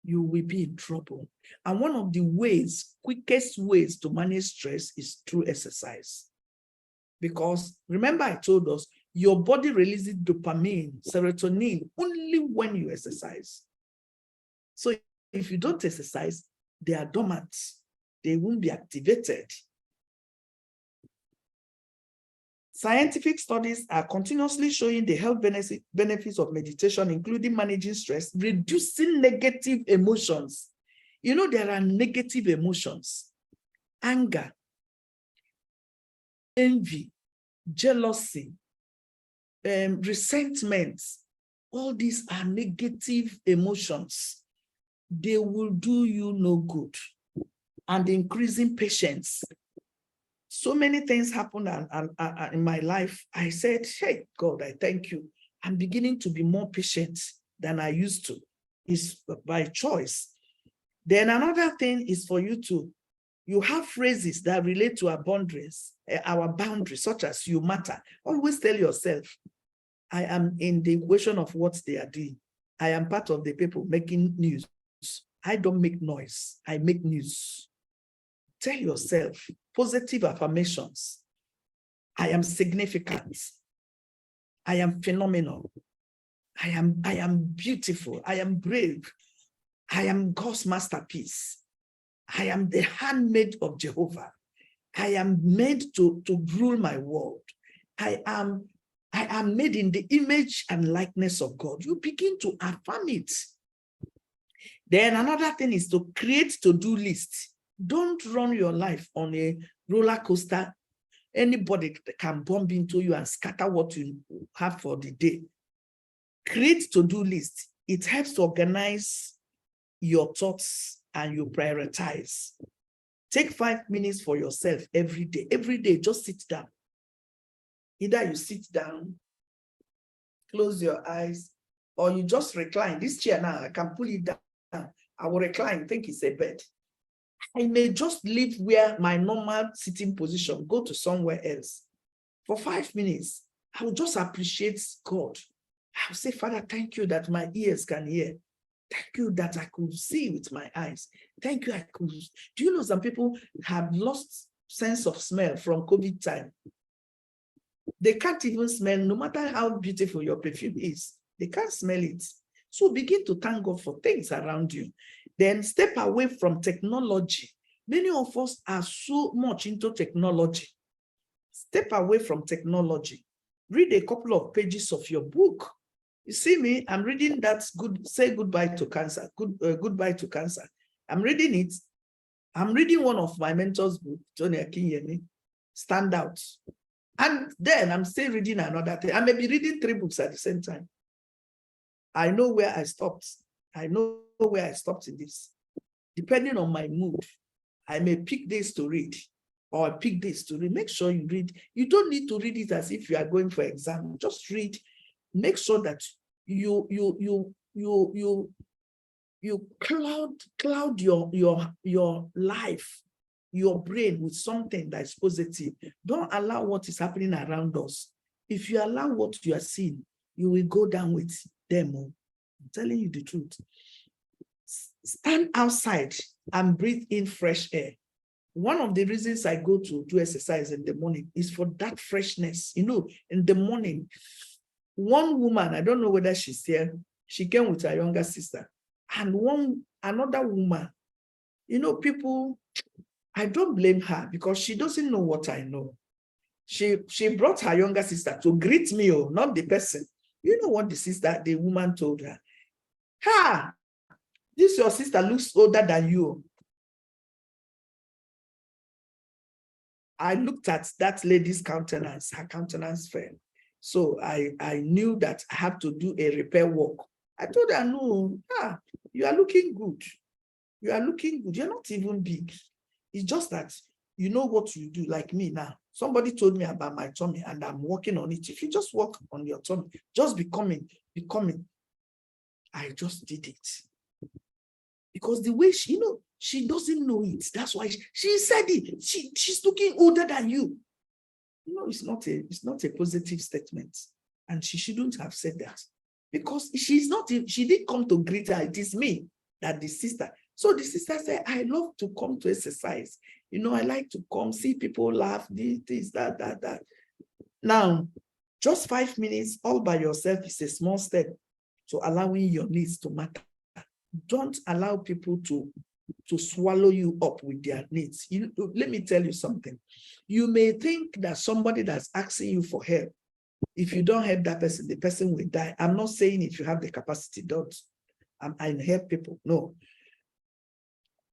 you will be in trouble. And one of the ways, quickest ways to manage stress is through exercise. Because remember, I told us, your body releases dopamine, serotonin, only when you exercise. So if you don't exercise, they are dormant. They won't be activated. Scientific studies are continuously showing the health benefits of meditation, including managing stress, reducing negative emotions. You know, there are negative emotions: anger, envy, jealousy, resentment. All these are negative emotions. They will do you no good. And increasing patience. So many things happened in my life. I said, hey, God, I thank you. I'm beginning to be more patient than I used to. It's by choice. Then another thing is for you to, you have phrases that relate to our boundaries, such as you matter. Always tell yourself, I am in the equation of what they are doing. I am part of the people making news. I don't make noise. I make news. Tell yourself positive affirmations. I am significant. I am phenomenal. I am beautiful. I am brave. I am God's masterpiece. I am the handmaid of Jehovah. I am made to rule my world. I am made in the image and likeness of God. You begin to affirm it. Then another thing is to create to-do lists. Don't run your life on a roller coaster. Anybody can bump into you and scatter what you have for the day. Create to-do list. It helps to organize your thoughts and you prioritize. Take 5 minutes for yourself every day. Every day, just sit down. Either you sit down, close your eyes, or you just recline. This chair now, I can pull it down. I will recline, think it's a bed. I may just leave where my normal sitting position, go to somewhere else. For 5 minutes, I will just appreciate God. I will say, Father, thank you that my ears can hear. Thank you that I could see with my eyes. Thank you, I could. Do you know some people have lost sense of smell from COVID time? They can't even smell, no matter how beautiful your perfume is. They can't smell it. So begin to thank God for things around you. Then step away from technology. Many of us are so much into technology. Step away from technology. Read a couple of pages of your book. You see me, I'm reading that Say Goodbye to Cancer. Goodbye to Cancer. I'm reading it. I'm reading one of my mentor's book, Tony Akinyemi, Stand Out. And then I'm still reading another thing. I may be reading 3 books at the same time. I know where I stopped. I know where I stopped in this. Depending on my mood, I may pick this to read or pick this to read. Make sure you read. You don't need to read it as if you are going for exam. Just read. Make sure that you cloud your life, your brain with something that is positive. Don't allow what is happening around us. If you allow what you are seeing, you will go down with them. I'm telling you the truth. Stand outside and breathe in fresh air. One of the reasons I go to do exercise in the morning is for that freshness. You know, in the morning, one woman, I don't know whether she's here, she came with her younger sister, and another woman, you know, people, I don't blame her because she doesn't know what I know. She brought her younger sister to greet me, not the person. You know what the woman told her? Ha! This your sister looks older than you. I looked at that lady's countenance, her countenance fell. So I knew that I had to do a repair work. I told her, no, you are looking good. You are looking good. You're not even big. It's just that you know what you do, like me now. Somebody told me about my tummy and I'm working on it. If you just work on your tummy, just becoming, I just did it. Because the way she doesn't know it. That's why she said it. She's looking older than you. You know, it's not a positive statement. And she shouldn't have said that. because she didn't come to greet her. It is me, that the sister. So the sister said, I love to come to exercise. You know, I like to come, see people laugh, this, that. Now, just 5 minutes all by yourself is a small step to allowing your needs to matter. Don't allow people to swallow you up with their needs. Let me tell you something. You may think that somebody that's asking you for help, if you don't help that person, the person will die. I'm not saying if you have the capacity, don't. I help people. No.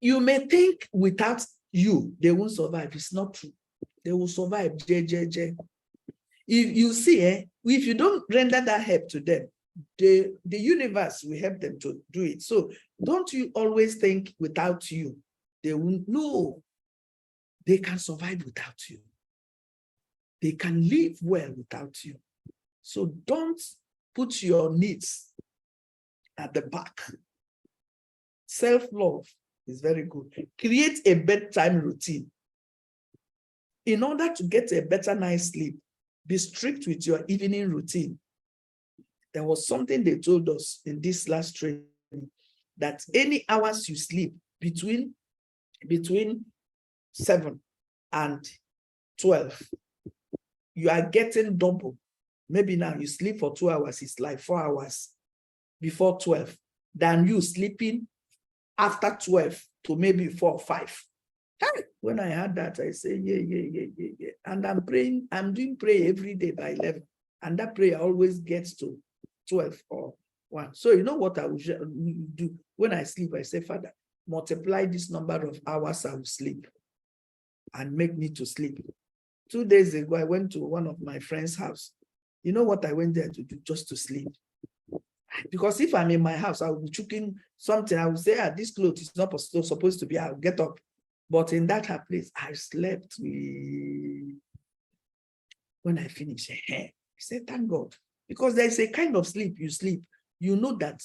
You may think without you, they won't survive. It's not true. They will survive. If you see, if you don't render that help to them, the universe will help them to do it. So don't you always think without you, they won't. No, they can survive without you. They can live well without you. So don't put your needs at the back. Self-love is very good. Create a bedtime routine. In order to get a better night's sleep, be strict with your evening routine. There was something they told us in this last training, that any hours you sleep between 7 and 12, you are getting double. Maybe now you sleep for 2 hours, it's like 4 hours before 12, than you sleeping after 12 to maybe 4 or 5. Hey, when I had that, I say, yeah. And I'm praying, I'm doing prayer every day by 11. And that prayer always gets to 12 or 1. So you know what I will do when I sleep? I say, Father, multiply this number of hours I will sleep and make me to sleep. 2 days ago, I went to one of my friend's house. You know what I went there to do? Just to sleep. Because if I'm in my house, I will be choking something. I will say, this clothes is not supposed to be, I'll get up. But in that place, I slept. When I finished, I said, thank God. Because there's a kind of sleep you sleep. You know that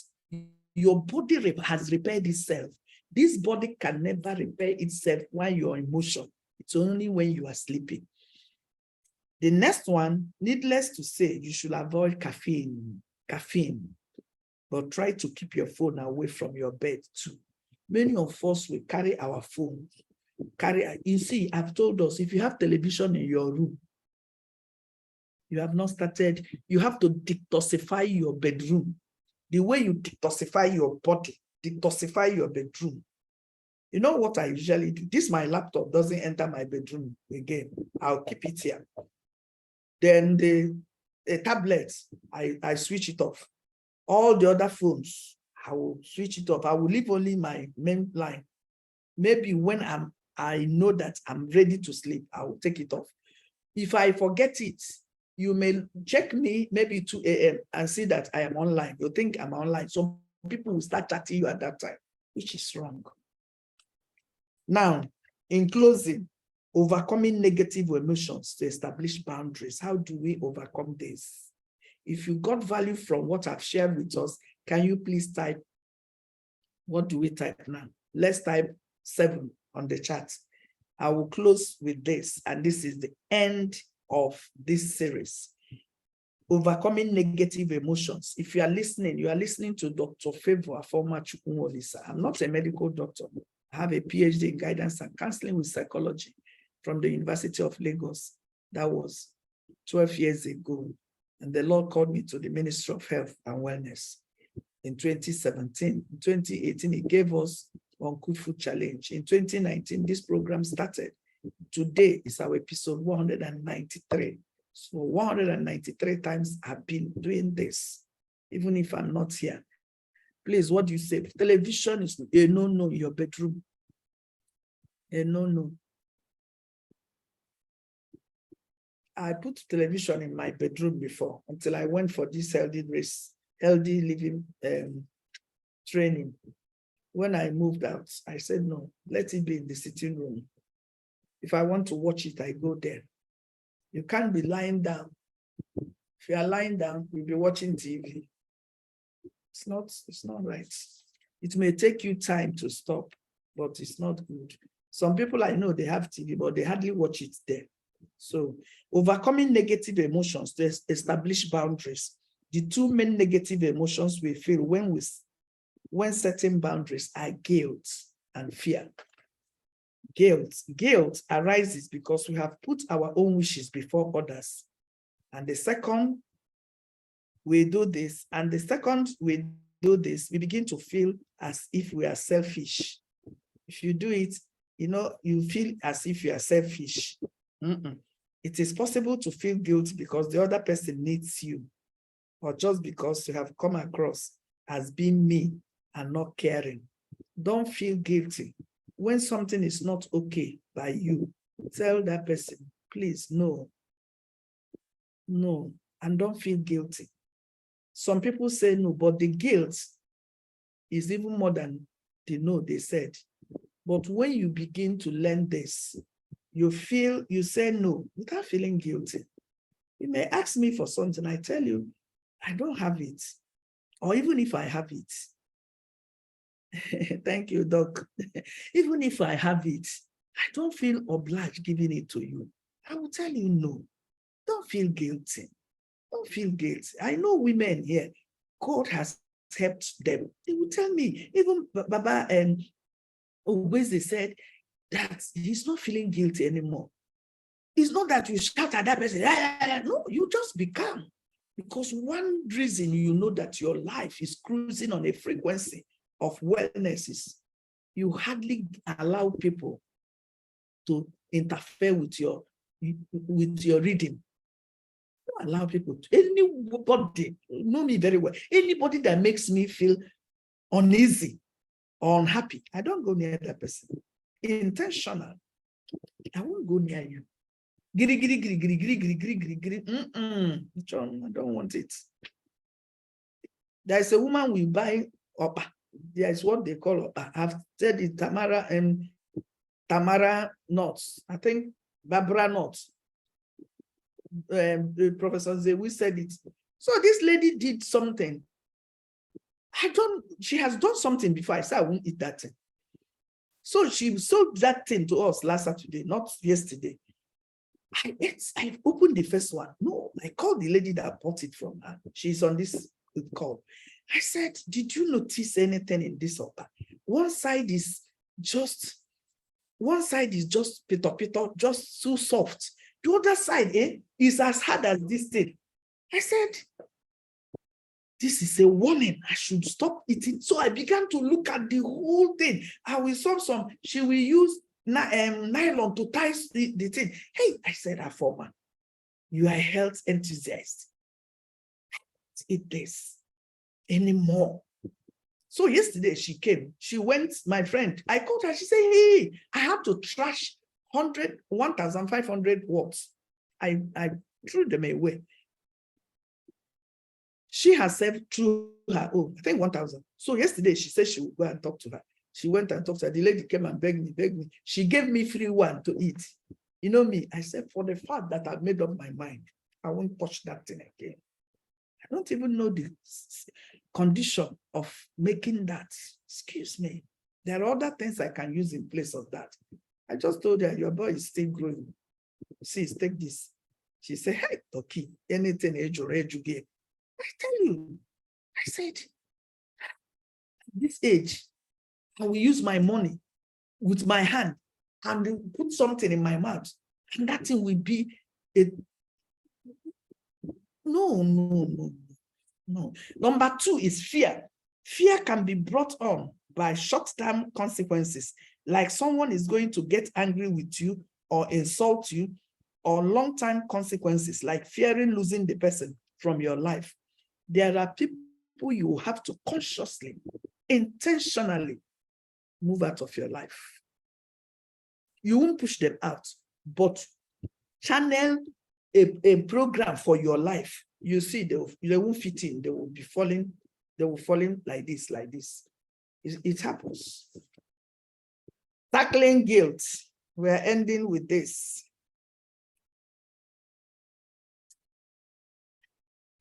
your body has repaired itself. This body can never repair itself while you're in motion. It's only when you are sleeping. The next one, needless to say, you should avoid caffeine, but try to keep your phone away from your bed too. Many of us will carry our phone. You see, I've told us, if you have television in your room, you have not started, you have to detoxify your bedroom. The way you detoxify your body, detoxify your bedroom. You know what I usually do? This, my laptop doesn't enter my bedroom again. I'll keep it here. Then the tablet, I switch it off. All the other phones, I will switch it off. I will leave only my main line. Maybe when I know that I'm ready to sleep, I will take it off. If I forget it, you may check me maybe 2 a.m. and see that I am online. You think I'm online. So people will start chatting you at that time, which is wrong. Now, in closing, overcoming negative emotions to establish boundaries. How do we overcome this? If you got value from what I've shared with us, can you please type? What do we type now? Let's type 7 on the chat. I will close with this, and this is the end of this series. Overcoming negative emotions. If you are listening to Dr.Favour, Afoma. I'm not a medical doctor. I have a PhD in guidance and counseling with psychology from the University of Lagos. That was 12 years ago. And the Lord called me to the Ministry of Health and Wellness in 2017. In 2018, He gave us on Good Food Challenge. In 2019, this program started. Today is our episode 193. So 193 times I've been doing this, even if I'm not here. Please, what do you say? Television is a no-no in your bedroom. A no-no. I put television in my bedroom before until I went for this healthy living training. When I moved out, I said, no, let it be in the sitting room. If I want to watch it, I go there. You can't be lying down. If you are lying down, you'll be watching TV. It's not right. It may take you time to stop, but it's not good. Some people I know, they have TV, but they hardly watch it there. So overcoming negative emotions to establish boundaries. The two main negative emotions we feel when setting boundaries are guilt and fear. Guilt arises because we have put our own wishes before others. And the second we do this, we begin to feel as if we are selfish. If you do it, you feel as if you are selfish. It is possible to feel guilty because the other person needs you, or just because you have come across as being mean and not caring. Don't feel guilty. When something is not okay by you, tell that person, please, no, and don't feel guilty. Some people say no, but the guilt is even more than the no they said. But when you begin to learn this, you say no without feeling guilty. You may ask me for something, I tell you, I don't have it. Or even if I have it, thank you, Doc. Even if I have it, I don't feel obliged giving it to you. I will tell you no. Don't feel guilty. Don't feel guilty. I know women here, God has helped them. They will tell me, even Baba and always they said that he's not feeling guilty anymore. It's not that you shout at that person. No, you just be calm. Because one reason you know that your life is cruising on a frequency of wellness is you hardly allow people to interfere with your reading. You allow people to, anybody, know me very well, anybody that makes me feel uneasy or unhappy, I don't go near that person. Intentional. I won't go near you. Giri. I don't want it. There's a woman we buy opa. There's what they call opa. I've said it, Tamara nuts. I think Barbara nuts. Professor Zewi said it. So this lady did something. She has done something before. I said I won't eat that thing. So she sold that thing to us last Saturday, not yesterday. I opened the first one. No, I called the lady that bought it from her. She's on this call. I said, did you notice anything in this upper? One side is just pito, just so soft. The other side is as hard as this thing. I said, this is a warning. I should stop eating. So I began to look at the whole thing. I will solve some. She will use nylon to tie the thing. Hey, I said, Afoma, you are a health enthusiast. Eat this anymore. So yesterday she came. She went, my friend. I called her. She said, hey, I have to trash 1,500 watts. I threw them away. She herself threw her own, I think 1,000. So yesterday she said she would go and talk to her. She went and talked to her. The lady came and begged me. She gave me free one to eat. You know me, I said, for the fact that I've made up my mind, I won't touch that thing again. I don't even know the condition of making that. Excuse me. There are other things I can use in place of that. I just told her, your boy is still growing. See, take this. She said, hey, Toki, anything age or age you get. I tell you, I said, this age, I will use my money with my hand and put something in my mouth. And that thing will be a... No. Number two is fear. Fear can be brought on by short-term consequences, like someone is going to get angry with you or insult you, or long-term consequences, like fearing losing the person from your life. There are people you have to consciously, intentionally move out of your life. You won't push them out, but channel a program for your life. You see, they won't fit in. They will be falling. They will fall in like this. It happens. Tackling guilt. We're ending with this.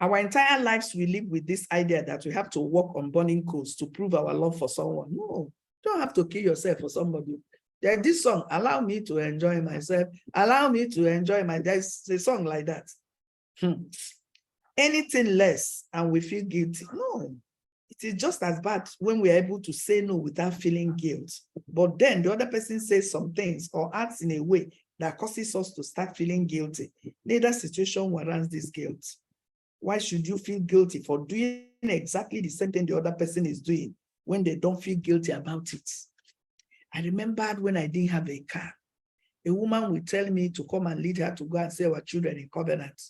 Our entire lives we live with this idea that we have to walk on burning coals to prove our love for someone. No, you don't have to kill yourself for somebody. There's this song, allow me to enjoy myself. Allow me to enjoy there's a song like that. anything less and we feel guilty. No, it is just as bad when we are able to say no without feeling guilt. But then the other person says some things or acts in a way that causes us to start feeling guilty. Neither situation warrants this guilt. Why should you feel guilty for doing exactly the same thing the other person is doing when they don't feel guilty about it? I remembered when I didn't have a car, a woman would tell me to come and lead her to go and see our children in Covenant.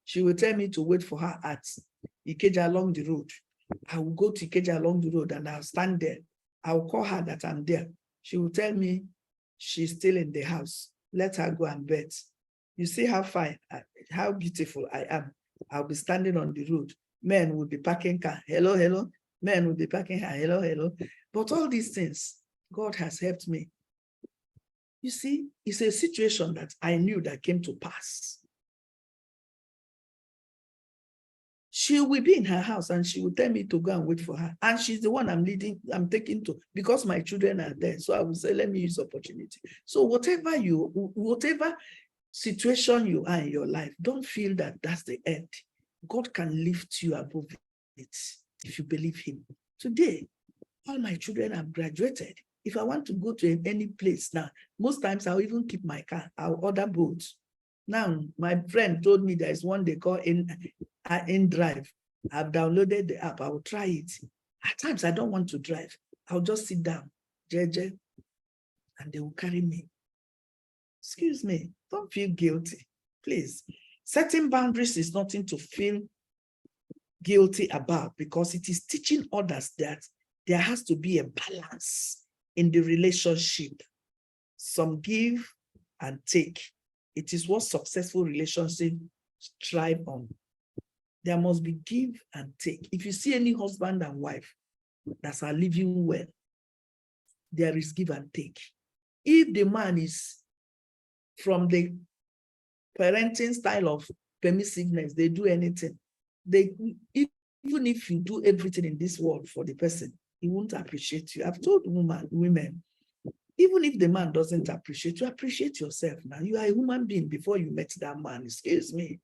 She will tell me to wait for her at Ikeja along the road. I will go to Ikeja along the road and I'll stand there. I will call her that I'm there. She will tell me she's still in the house. Let her go and bet. You see how fine, how beautiful I am. I'll be standing on the road. Men will be parking car. Hello, hello. Men will be parking car. Hello, hello. But all these things, God has helped me. You see, it's a situation that I knew that came to pass. She will be in her house and she will tell me to go and wait for her. And she's the one I'm taking to, because my children are there. So I will say, let me use opportunity. So whatever situation you are in your life, don't feel that that's the end. God can lift you above it if you believe him. Today, all my children have graduated. If I want to go to any place now, most times I'll even keep my car. I'll order boats. Now, my friend told me there's one they call InDrive. I've downloaded the app. I will try it. At times, I don't want to drive. I'll just sit down, JJ, and they will carry me. Excuse me, don't feel guilty, please. Setting boundaries is nothing to feel guilty about, because it is teaching others that there has to be a balance in the relationship. Some give and take. It is what successful relationships thrive on. There must be give and take. If you see any husband and wife that are living well, there is give and take. If the man is from the parenting style of permissiveness, they do anything. Even if you do everything in this world for the person, he won't appreciate you. I've told women, even if the man doesn't appreciate you, appreciate yourself now. You are a human being before you met that man. Excuse me.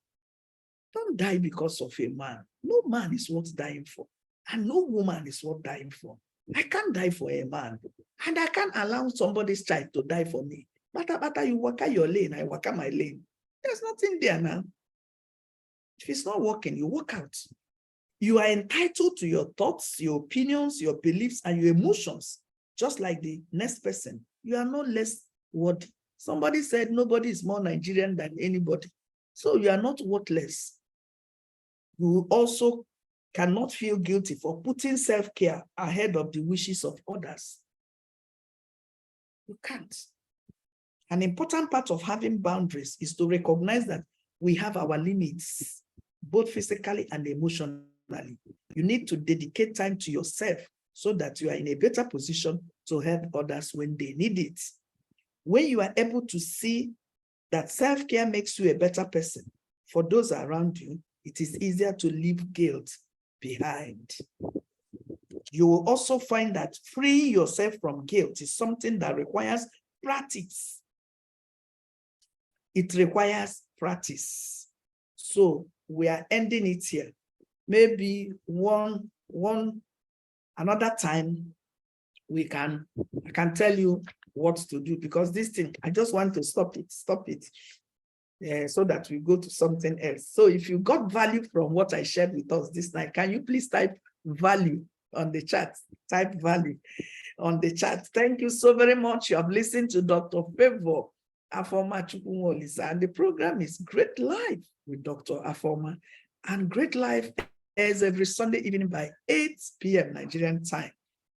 Don't die because of a man. No man is worth dying for. And no woman is worth dying for. I can't die for a man. And I can't allow somebody's child to die for me. But you work out your lane, I work out my lane. There's nothing there now. If it's not working, you work out. You are entitled to your thoughts, your opinions, your beliefs, and your emotions, just like the next person. You are no less worthy. Somebody said nobody is more Nigerian than anybody. So you are not worthless. You also cannot feel guilty for putting self-care ahead of the wishes of others. You can't. An important part of having boundaries is to recognize that we have our limits, both physically and emotionally. You need to dedicate time to yourself so that you are in a better position to help others when they need it. When you are able to see that self-care makes you a better person for those around you, it is easier to leave guilt behind. You will also find that freeing yourself from guilt is something that requires practice. It requires practice. So we are ending it here. Maybe another time I can tell you what to do, because this thing, I just want to stop it, so that we go to something else. So if you got value from what I shared with us this night, can you please type value on the chat? Type value on the chat. Thank you so very much. You have listened to Dr.Favour, Afoma, and the program is Great Life with Dr. Afoma. And Great Life airs every Sunday evening by 8 p.m. Nigerian time.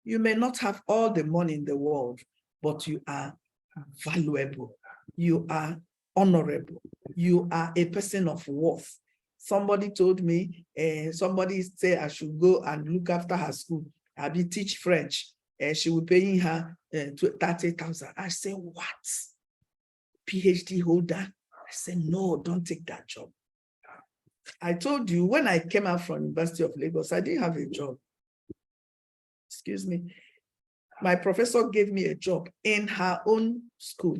You may not have all the money in the world, but you are valuable. You are honorable. You are a person of worth. Somebody told me, somebody said I should go and look after her school. I'll be teach French. She will pay her 30,000. I said, what? PhD holder? I said, no, don't take that job. I told you, when I came out from University of Lagos, I didn't have a job. Excuse me. My professor gave me a job in her own school.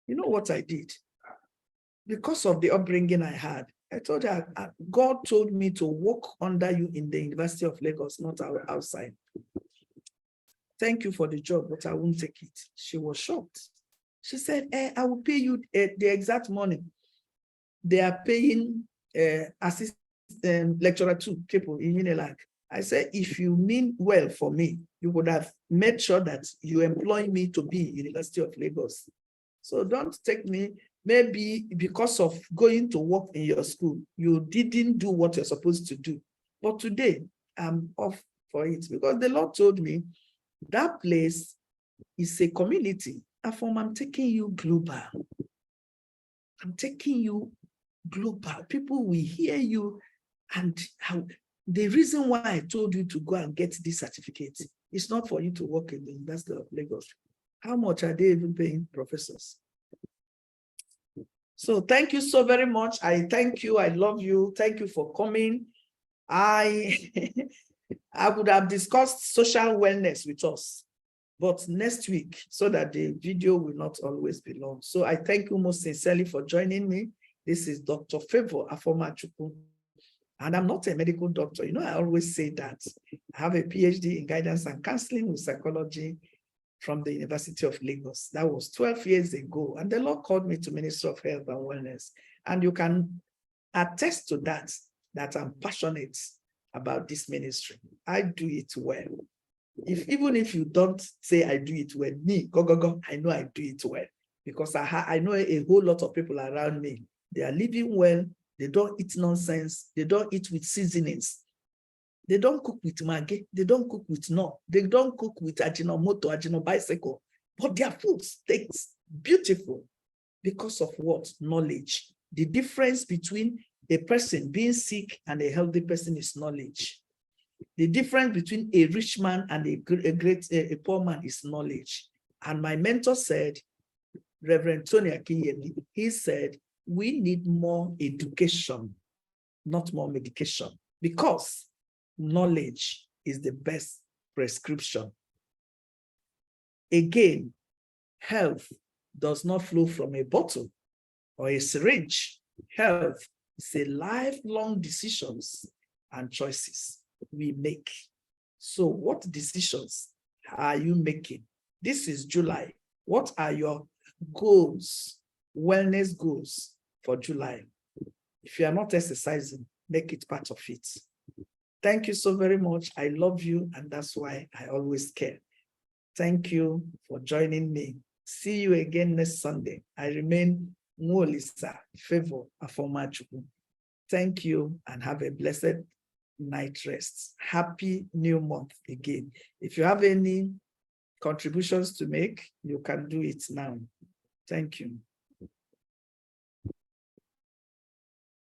You know what I did? Because of the upbringing I had, I told her, God told me to work under you in the University of Lagos, not outside. Thank you for the job, but I won't take it. She was shocked. She said, I will pay you the exact money they are paying assistant lecturer 2 people in Unilag. I said, if you mean well for me, you would have made sure that you employ me to be University of Lagos. So don't take me, maybe because of going to work in your school, you didn't do what you're supposed to do. But today, I'm off for it because the Lord told me that place is a community. Afoma, I'm taking you global. I'm taking you global. People will hear you. And the reason why I told you to go and get this certificate is not for you to work in the University of Lagos. How much are they even paying professors? So thank you so very much. I thank you. I love you. Thank you for coming. I would have discussed social wellness with us, but next week, so that the video will not always be long. So I thank you most sincerely for joining me. This is Dr.Favour Afoma, and I'm not a medical doctor. You know, I always say that. I have a PhD in guidance and counseling with psychology from the University of Lagos. That was 12 years ago. And the Lord called me to Minister of Health and Wellness. And you can attest to that I'm passionate about this ministry. I do it well. Even if you don't say I do it well, me, go, I know I do it well. Because I know a whole lot of people around me. They are living well. They don't eat nonsense. They don't eat with seasonings. They don't cook with maggi. They don't cook with no. They don't cook with ajinomoto, bicycle. But their food tastes beautiful because of what? Knowledge. The difference between a person being sick and a healthy person is knowledge. The difference between a rich man and a poor man is knowledge. And my mentor said, Reverend Tony Akinyemi, he said, we need more education, not more medication, because knowledge is the best prescription. Again, health does not flow from a bottle or a syringe. Health is a lifelong decisions and choices we make. So what decisions are you making? This is July. What are your goals, wellness goals for July? If you are not exercising, make it part of it. Thank you so very much. I love you, and that's why I always care. Thank you for joining me. See you again next Sunday. I remain Mwolisa Favour Afoma. Thank you, and have a blessed night rest. Happy new month again. If you have any contributions to make, you can do it now. Thank you.